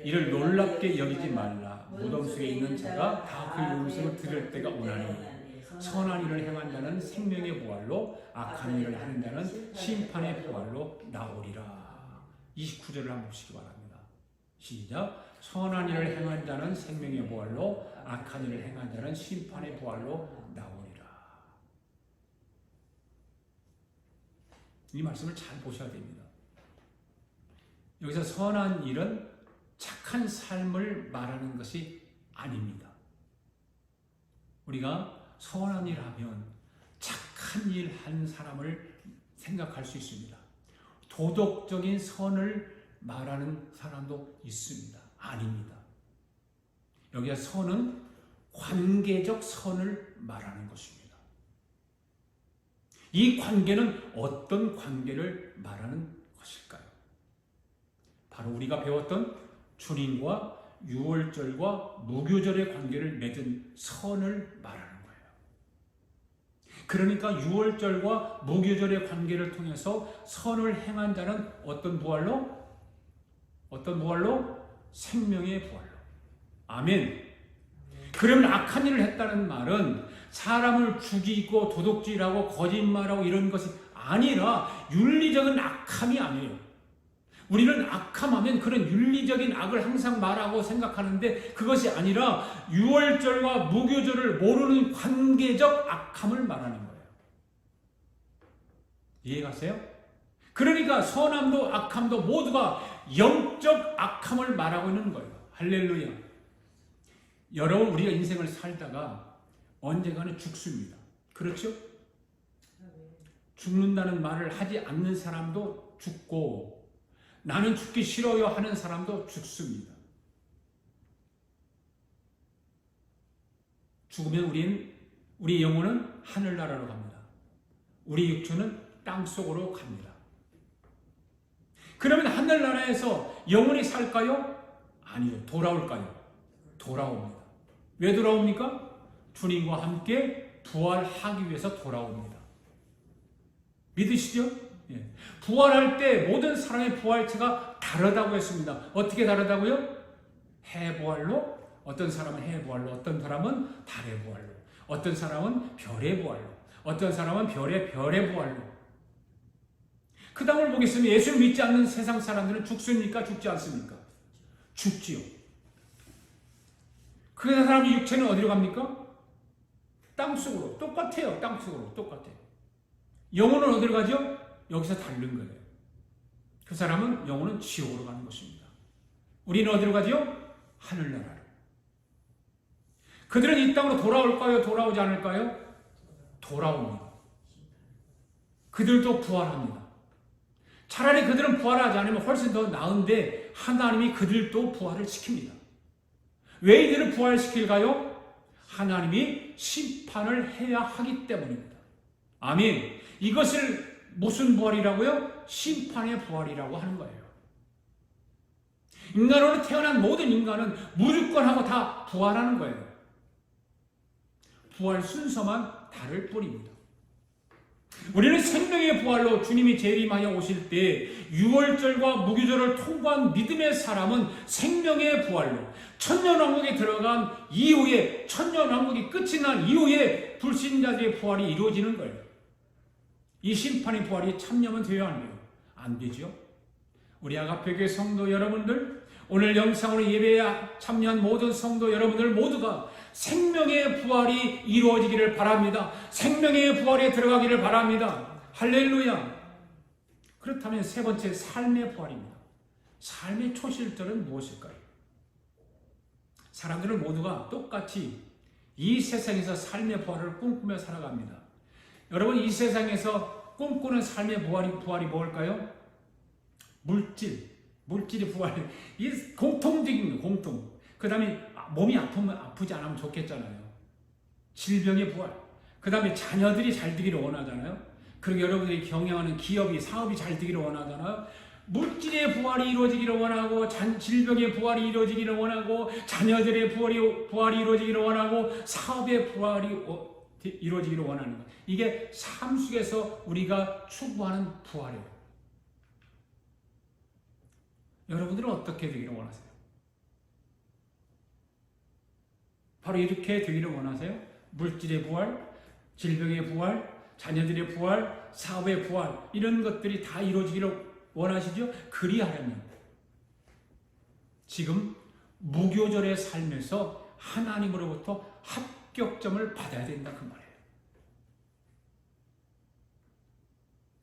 이를 놀랍게 여기지 말라. 무덤 속에 있는 자가 다 그의 음성을 들을 때가 오나니 선한 일을 행한 자는 생명의 부활로 악한 일을 하는 자는 심판의 부활로 나오리라. 29절을 한번 보시기 바랍니다. 시작. 선한 일을 행한 자는 생명의 부활로 악한 일을 행한 자는 심판의 부활로 나오리라. 이 말씀을 잘 보셔야 됩니다. 여기서 선한 일은 착한 삶을 말하는 것이 아닙니다. 우리가 선한 일 하면 착한 일 한 사람을 생각할 수 있습니다. 도덕적인 선을 말하는 사람도 있습니다. 아닙니다. 여기서 선은 관계적 선을 말하는 것입니다. 이 관계는 어떤 관계를 말하는 것일까요? 바로 우리가 배웠던 주님과 유월절과 무교절의 관계를 맺은 선을 말하는 거예요. 그러니까 유월절과 무교절의 관계를 통해서 선을 행한 자는 어떤 부활로? 어떤 부활로? 생명의 부활로. 아멘. 그러면 악한 일을 했다는 말은 사람을 죽이고 도둑질하고 거짓말하고 이런 것이 아니라 윤리적인 악함이 아니에요. 우리는 악함하면 그런 윤리적인 악을 항상 말하고 생각하는데 그것이 아니라 유월절과 무교절을 모르는 관계적 악함을 말하는 거예요. 이해가세요? 그러니까 선함도 악함도 모두가 영적 악함을 말하고 있는 거예요. 할렐루야. 여러분, 우리가 인생을 살다가 언젠가는 죽습니다. 그렇죠? 죽는다는 말을 하지 않는 사람도 죽고 나는 죽기 싫어요 하는 사람도 죽습니다. 죽으면 우리 영혼은 하늘나라로 갑니다. 우리 육체는 땅속으로 갑니다. 그러면 하늘나라에서 영원히 살까요? 아니요. 돌아올까요? 돌아옵니다. 왜 돌아옵니까? 주님과 함께 부활하기 위해서 돌아옵니다. 믿으시죠? 예. 부활할 때 모든 사람의 부활체가 다르다고 했습니다. 어떻게 다르다고요? 해부활로, 어떤 사람은 해부활로, 어떤 사람은 달의 부활로, 어떤 사람은 별의 부활로, 어떤 사람은 별의 부활로. 그 다음을 보겠습니다. 예수를 믿지 않는 세상 사람들은 죽습니까? 죽지 않습니까? 죽지요. 그 사람의 육체는 어디로 갑니까? 땅속으로. 똑같아요. 땅속으로. 똑같아요. 영혼은 어디로 가죠? 여기서 다른 거예요. 그 사람은 영혼은 지옥으로 가는 것입니다. 우리는 어디로 가죠? 하늘나라로. 그들은 이 땅으로 돌아올까요? 돌아오지 않을까요? 돌아옵니다. 그들도 부활합니다. 차라리 그들은 부활하지 않으면 훨씬 더 나은데 하나님이 그들도 부활을 시킵니다. 왜 이들을 부활시킬까요? 하나님이 심판을 해야 하기 때문입니다. 아멘. 이것을 무슨 부활이라고요? 심판의 부활이라고 하는 거예요. 인간으로 태어난 모든 인간은 무조건하고 다 부활하는 거예요. 부활 순서만 다를 뿐입니다. 우리는 생명의 부활로 주님이 재림하여 오실 때 유월절과 무교절을 통과한 믿음의 사람은 생명의 부활로 천년왕국에 들어간 이후에, 천년왕국이 끝이 난 이후에 불신자들의 부활이 이루어지는 거예요. 이 심판의 부활이 참여면 되어야 하네요. 안 되죠? 우리 아가페교회 성도 여러분들, 오늘 영상으로 예배에 참여한 모든 성도 여러분들 모두가 생명의 부활이 이루어지기를 바랍니다. 생명의 부활에 들어가기를 바랍니다. 할렐루야. 그렇다면 세 번째, 삶의 부활입니다. 삶의 초실절은 무엇일까요? 사람들은 모두가 똑같이 이 세상에서 삶의 부활을 꿈꾸며 살아갑니다. 여러분, 이 세상에서 꿈꾸는 삶의 부활이 뭘까요? 물질의 부활. 이 공통적인 공통. 그 다음에 몸이 아프지 않으면 좋겠잖아요. 질병의 부활. 그 다음에 자녀들이 잘 되기를 원하잖아요. 그리고 여러분들이 경영하는 기업이, 사업이 잘 되기를 원하잖아요. 물질의 부활이 이루어지기를 원하고, 질병의 부활이 이루어지기를 원하고, 자녀들의 부활이 이루어지기를 원하고, 사업의 부활이 이루어지기를 원하는 것. 이게 삶 속에서 우리가 추구하는 부활이에요. 여러분들은 어떻게 되기를 원하세요? 바로 이렇게 되기를 원하세요? 물질의 부활, 질병의 부활, 자녀들의 부활, 사업의 부활, 이런 것들이 다 이루어지기를 원하시죠? 그리하려면 지금 무교절의 삶에서 하나님으로부터 합격점을 받아야 된다 그 말이에요.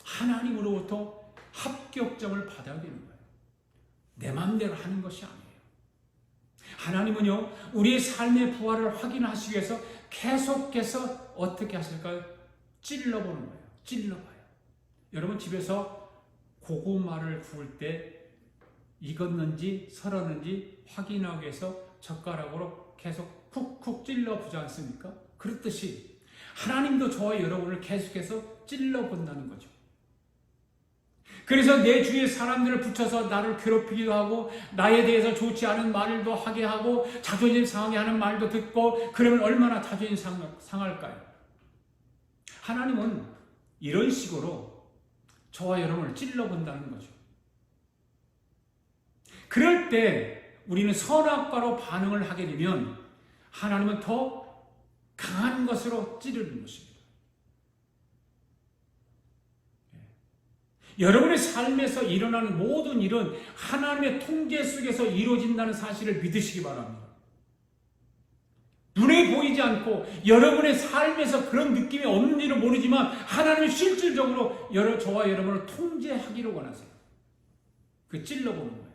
하나님으로부터 합격점을 받아야 되는 거예요. 내 마음대로 하는 것이 아니에요. 하나님은요, 우리의 삶의 부활을 확인하시기 위해서 계속해서 어떻게 하실까요? 찔러보는 거예요. 찔러봐요. 여러분 집에서 고구마를 구울 때 익었는지 설었는지 확인하기 위해서 젓가락으로 계속 쿡쿡 찔러보지 않습니까? 그렇듯이 하나님도 저와 여러분을 계속해서 찔러본다는 거죠. 그래서 내 주위의 사람들을 붙여서 나를 괴롭히기도 하고, 나에 대해서 좋지 않은 말도 하게 하고, 자존심 상하게 하는 말도 듣고, 그러면 얼마나 자존심 상할까요? 하나님은 이런 식으로 저와 여러분을 찔러본다는 거죠. 그럴 때 우리는 선악과로 반응을 하게 되면 하나님은 더 강한 것으로 찌르는 것입니다. 여러분의 삶에서 일어나는 모든 일은 하나님의 통제 속에서 이루어진다는 사실을 믿으시기 바랍니다. 눈에 보이지 않고 여러분의 삶에서 그런 느낌이 없는 일은 모르지만 하나님이 실질적으로 저와 여러분을 통제하기를 원하세요. 그 찔러보는 거예요.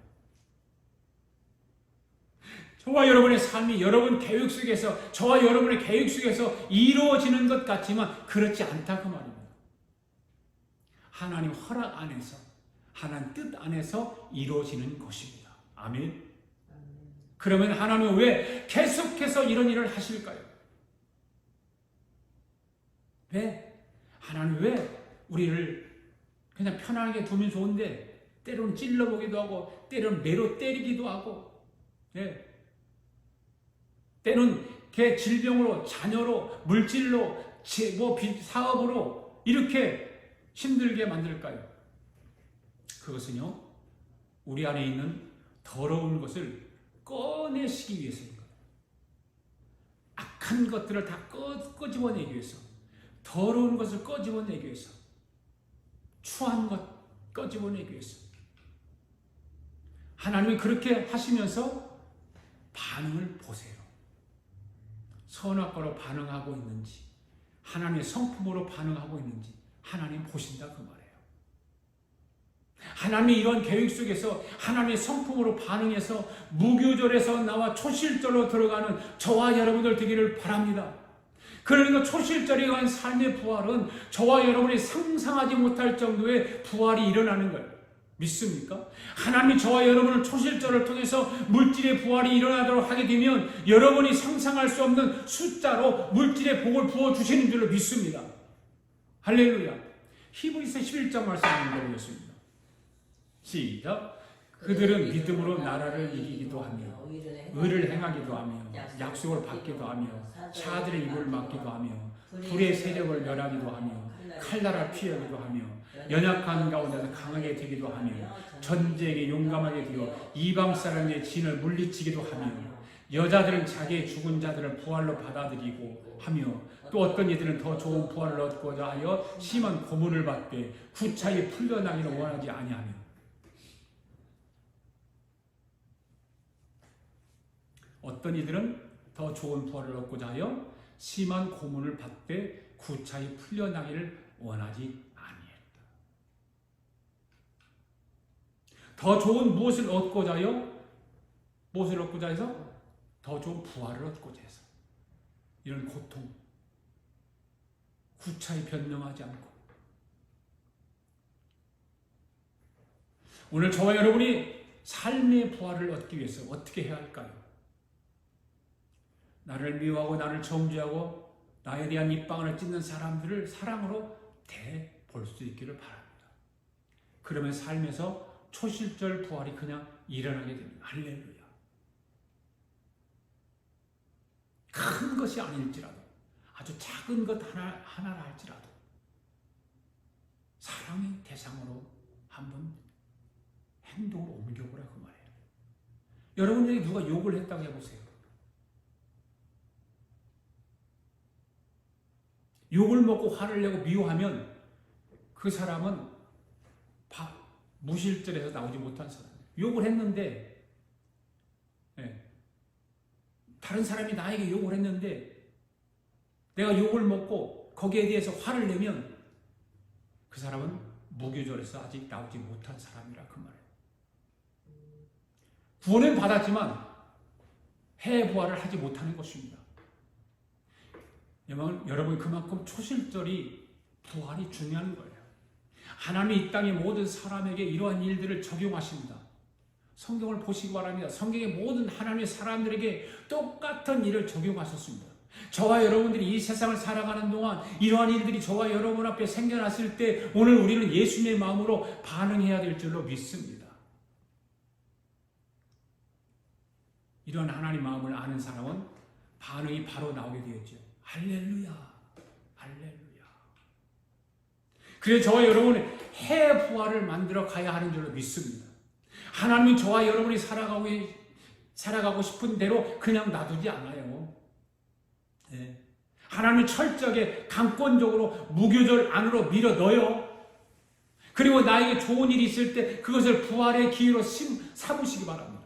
저와 여러분의 삶이 여러분 계획 속에서, 저와 여러분의 계획 속에서 이루어지는 것 같지만 그렇지 않다 그 말입니다. 하나님 허락 안에서, 하나님 뜻 안에서 이루어지는 것입니다. 아멘. 그러면 하나님은 왜 계속해서 이런 일을 하실까요? 왜? 하나님 왜 우리를 그냥 편안하게 두면 좋은데 때로는 찔러보기도 하고 때로는 매로 때리기도 하고 때로는 질병으로 자녀로 물질로 사업으로 이렇게 힘들게 만들까요? 그것은요 우리 안에 있는 더러운 것을 꺼내시기 위해서입니다. 악한 것들을 다 끄집어내기 위해서, 더러운 것을 끄집어내기 위해서, 추한 것 끄집어내기 위해서. 하나님이 그렇게 하시면서 반응을 보세요. 선악과로 반응하고 있는지, 하나님의 성품으로 반응하고 있는지 하나님 보신다 그 말이에요. 하나님의 이런 계획 속에서 하나님의 성품으로 반응해서 무교절에서 나와 초실절로 들어가는 저와 여러분들 되기를 바랍니다. 그러니까 초실절에 관한 삶의 부활은 저와 여러분이 상상하지 못할 정도의 부활이 일어나는 거예요. 믿습니까? 하나님이 저와 여러분을 초실절을 통해서 물질의 부활이 일어나도록 하게 되면 여러분이 상상할 수 없는 숫자로 물질의 복을 부어주시는 줄로 믿습니다. 할렐루야. 히브리서 11장 말씀 읽어보겠습니다. 시작. 그들은 믿음으로 나라를 이기기도 하며 의를 행하기도 하며 약속을 받기도 하며 자들의 입을 막기도 하며 불의 세력을 멸하기도 하며 칼날을 피하기도 하며 연약한 가운데서 강하게 되기도 하며 전쟁에 용감하게 되어 이방 사람의 진을 물리치기도 하며 여자들은 자기의 죽은 자들을 부활로 받아들이고 하며 또 어떤 이들은 더 좋은 부활을 얻고자 하여 심한 고문을 받되 구차히 풀려나기를 원하지 아니하며 어떤 이들은 더 좋은 부활을 얻고자 하여 심한 고문을 받되 구차히 풀려나기를 원하지 아니했다. 더 좋은 무엇을 얻고자 하여 무엇을 얻고자 해서 더 좋은 부활을 얻고자 해서 이런 고통 구차히 변명하지 않고 오늘 저와 여러분이 삶의 부활을 얻기 위해서 어떻게 해야 할까요? 나를 미워하고 나를 정죄하고 나에 대한 입방을 찢는 사람들을 사랑으로 대볼 수 있기를 바랍니다. 그러면 삶에서 초실절 부활이 그냥 일어나게 됩니다. 할렐루야. 큰 것이 아닐지라도 아주 작은 것 하나라 할지라도 사랑의 대상으로 한번 행동을 옮겨보라 그 말이에요. 여러분들에게 누가 욕을 했다고 해보세요. 욕을 먹고 화를 내고 미워하면 그 사람은 무실절에서 나오지 못한 사람이에요. 욕을 했는데 다른 사람이 나에게 욕을 했는데 내가 욕을 먹고 거기에 대해서 화를 내면 그 사람은 무교절에서 아직 나오지 못한 사람이라 그 말이에요. 구원은 받았지만 해부활을 하지 못하는 것입니다. 여러분 그만큼 초실절이 부활이 중요한 거예요. 하나님이 이 땅의 모든 사람에게 이러한 일들을 적용하십니다. 성경을 보시기 바랍니다. 성경의 모든 하나님의 사람들에게 똑같은 일을 적용하셨습니다. 저와 여러분들이 이 세상을 살아가는 동안 이러한 일들이 저와 여러분 앞에 생겨났을 때 오늘 우리는 예수님의 마음으로 반응해야 될 줄로 믿습니다. 이런 하나님 마음을 아는 사람은 반응이 바로 나오게 되었죠. 할렐루야, 할렐루야. 그래서 저와 여러분이 해부활을 만들어 가야 하는 줄로 믿습니다. 하나님은 저와 여러분이 살아가고 싶은 대로 그냥 놔두지 않아요. 하나님은 철저하게 강권적으로 무교절 안으로 밀어 넣어요. 그리고 나에게 좋은 일이 있을 때 그것을 부활의 기회로 삼으시기 바랍니다.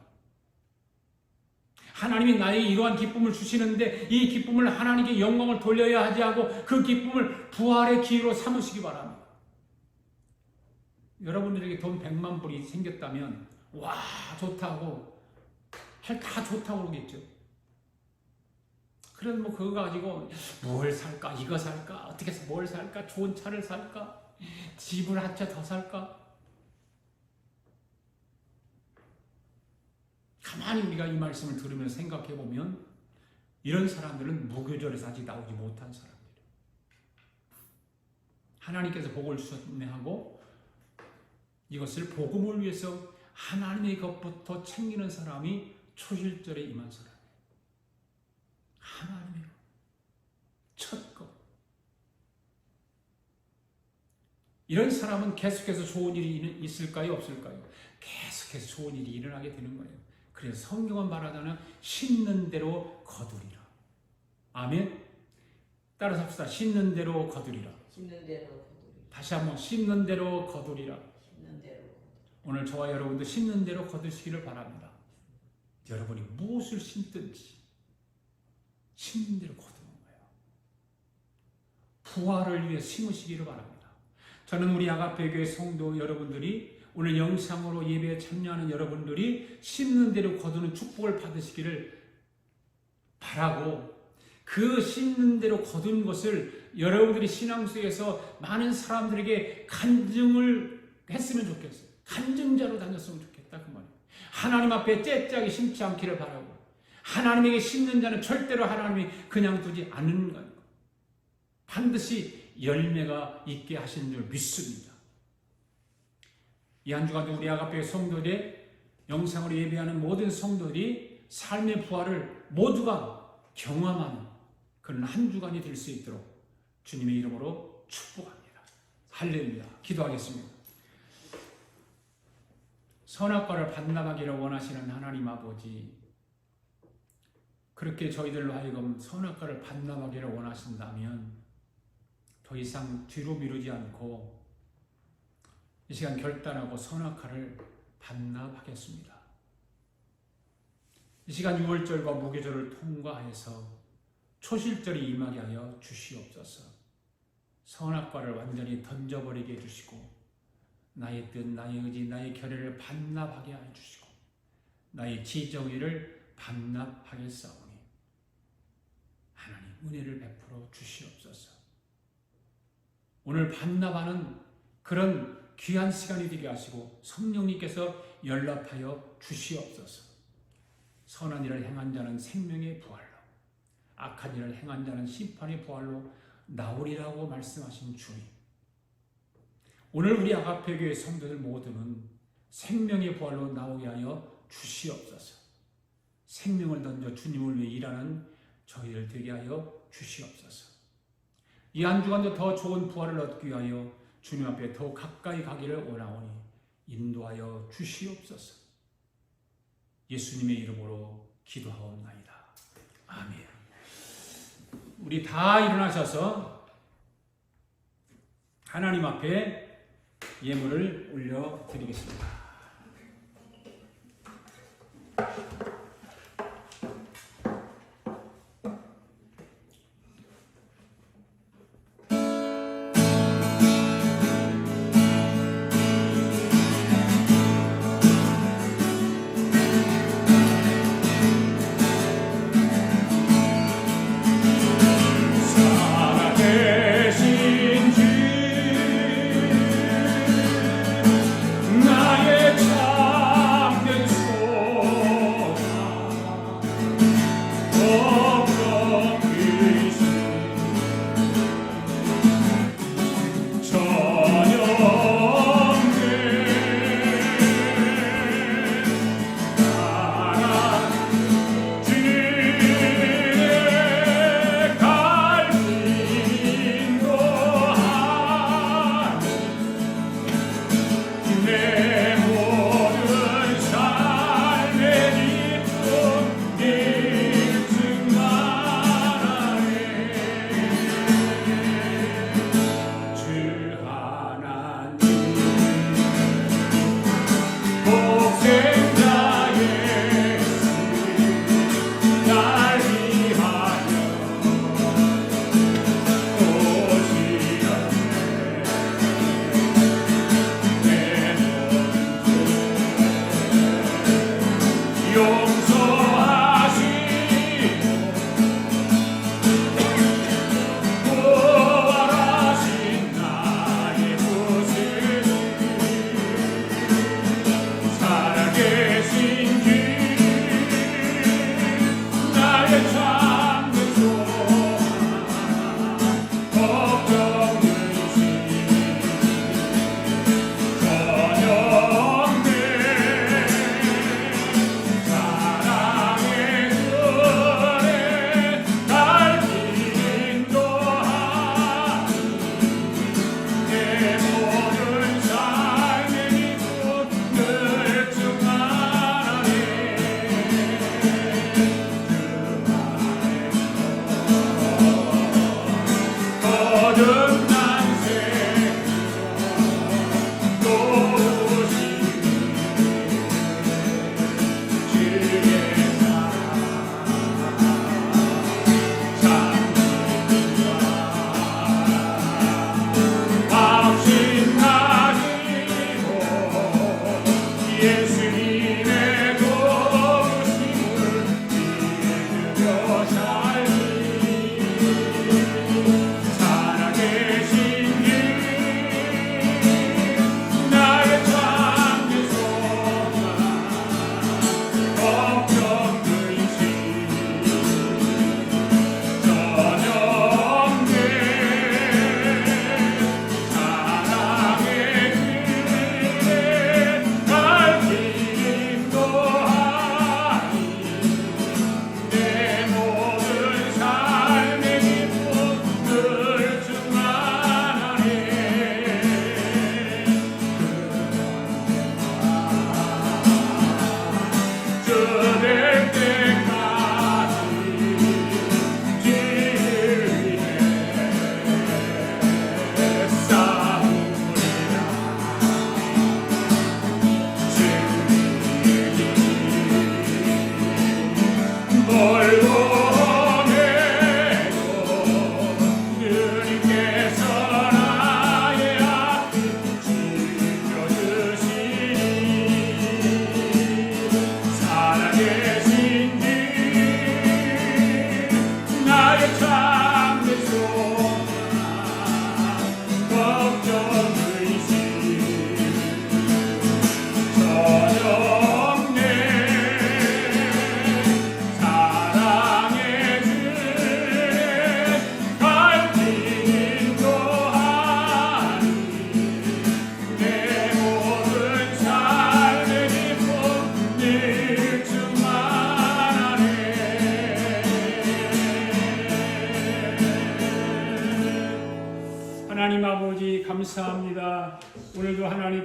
하나님이 나에게 이러한 기쁨을 주시는데 이 기쁨을 하나님께 영광을 돌려야 하지 하고 그 기쁨을 부활의 기회로 삼으시기 바랍니다. 여러분들에게 돈 100만 불이 생겼다면 와 좋다고 다 좋다고 그러겠죠. 그래서 뭐 그거 가지고 뭘 살까 이거 살까 어떻게 해서 뭘 살까 좋은 차를 살까 집을 한 채 더 살까 가만히 우리가 이 말씀을 들으면서 생각해 보면 이런 사람들은 무교절에서 아직 나오지 못한 사람들이에요. 하나님께서 복을 주셨네 하고 이것을 복음을 위해서 하나님의 것부터 챙기는 사람이 초실절에 임한 사람이에요. 하나님의 첫 것. 이런 사람은 계속해서 좋은 일이 있을까요? 없을까요? 계속해서 좋은 일이 일어나게 되는 거예요. 그래서 성경은 말하자면 심는 대로 거두리라. 아멘. 따라서 합시다. 심는 대로 거두리라. 심는 대로 거두리라. 다시 한번 심는 대로 거두리라. 심는 대로 거두리라. 오늘 저와 여러분도 심는 대로 거두시기를 바랍니다. 여러분이 무엇을 심든지 심는 대로 거두는 거예요. 부활을 위해 심으시기를 바랍니다. 저는 우리 아가페 교회 성도 여러분들이 오늘 영상으로 예배에 참여하는 여러분들이 심는 대로 거두는 축복을 받으시기를 바라고 그 심는 대로 거둔 것을 여러분들이 신앙 속에서 많은 사람들에게 간증을 했으면 좋겠어요. 간증자로 다녔으면 좋겠다 그 말이에요. 하나님 앞에 째짝이 심지 않기를 바라고 하나님에게 심는 자는 절대로 하나님이 그냥 두지 않는 거예요. 반드시 열매가 있게 하시는 줄 믿습니다. 이 한 주간도 우리 아가페 성도들의 영상으로 예배하는 모든 성도들이 삶의 부활을 모두가 경험하는 그런 한 주간이 될 수 있도록 주님의 이름으로 축복합니다. 할렐루야. 기도하겠습니다. 선악과를 반납하기를 원하시는 하나님 아버지, 그렇게 저희들로 하여금 선악과를 반납하기를 원하신다면 더 이상 뒤로 미루지 않고 이 시간 결단하고 선악과를 반납하겠습니다. 이 시간 6월절과 무교절을 통과해서 초실절이 임하게 하여 주시옵소서. 선악과를 완전히 던져버리게 해주시고 나의 뜻, 나의 의지, 나의 결의를 반납하게 하여 주시고 나의 지정의를 반납하겠사오니 하나님 은혜를 베풀어 주시옵소서. 오늘 반납하는 그런 귀한 시간이 되게 하시고 성령님께서 연락하여 주시옵소서. 선한 일을 행한 자는 생명의 부활로, 악한 일을 행한 자는 심판의 부활로 나오리라고 말씀하신 주님, 오늘 우리 아가페 교회 성도들 모두는 생명의 부활로 나오게 하여 주시옵소서. 생명을 던져 주님을 위해 일하는 저희들 되게 하여 주시옵소서. 이 한 주간도 더 좋은 부활을 얻기 위하여 주님 앞에 더 가까이 가기를 원하오니 인도하여 주시옵소서. 예수님의 이름으로 기도하옵나이다. 아멘. 우리 다 일어나셔서 하나님 앞에 예물을 올려드리겠습니다. 살아계신 주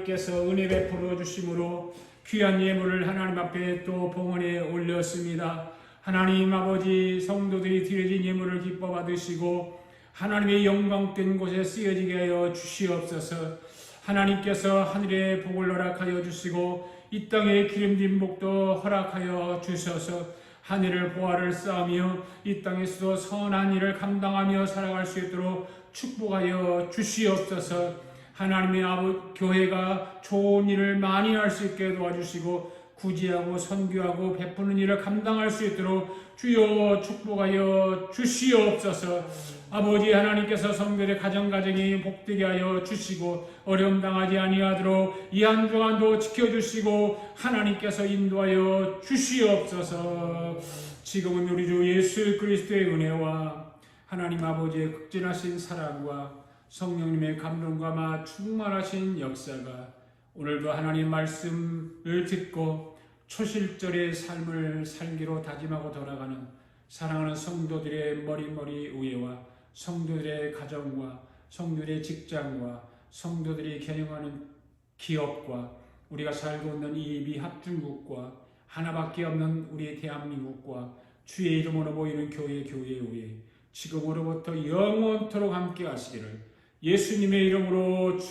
하나님께서 은혜 베풀어 주심으로 귀한 예물을 하나님 앞에 또 봉헌에 올렸습니다. 하나님 아버지, 성도들이 드려진 예물을 기뻐 받으시고 하나님의 영광된 곳에 쓰여지게 하여 주시옵소서. 하나님께서 하늘의 복을 허락하여 주시고 이 땅의 기름진 복도 허락하여 주셔서 하늘을 보화를 쌓으며 이 땅에서도 선한 일을 감당하며 살아갈 수 있도록 축복하여 주시옵소서. 하나님의 교회가 좋은 일을 많이 할 수 있게 도와주시고 구제하고 선교하고 베푸는 일을 감당할 수 있도록 주여 축복하여 주시옵소서. 아버지 하나님께서 성도의 가정이 복되게 하여 주시고 어려움 당하지 아니하도록 이 한 주간도 지켜주시고 하나님께서 인도하여 주시옵소서. 지금은 우리 주 예수 그리스도의 은혜와 하나님 아버지의 극진하신 사랑과 성령님의 감동과 충만하신 역사가 오늘도 하나님 말씀을 듣고 초실절의 삶을 살기로 다짐하고 돌아가는 사랑하는 성도들의 머리머리 위에와 성도들의 가정과 성도들의 직장과 성도들이 경영하는 기업과 우리가 살고 있는 이 미합중국과 하나밖에 없는 우리 대한민국과 주의 이름으로 모이는 교회 위에 지금으로부터 영원토록 함께 하시기를 예수님의 이름으로 축원합니다.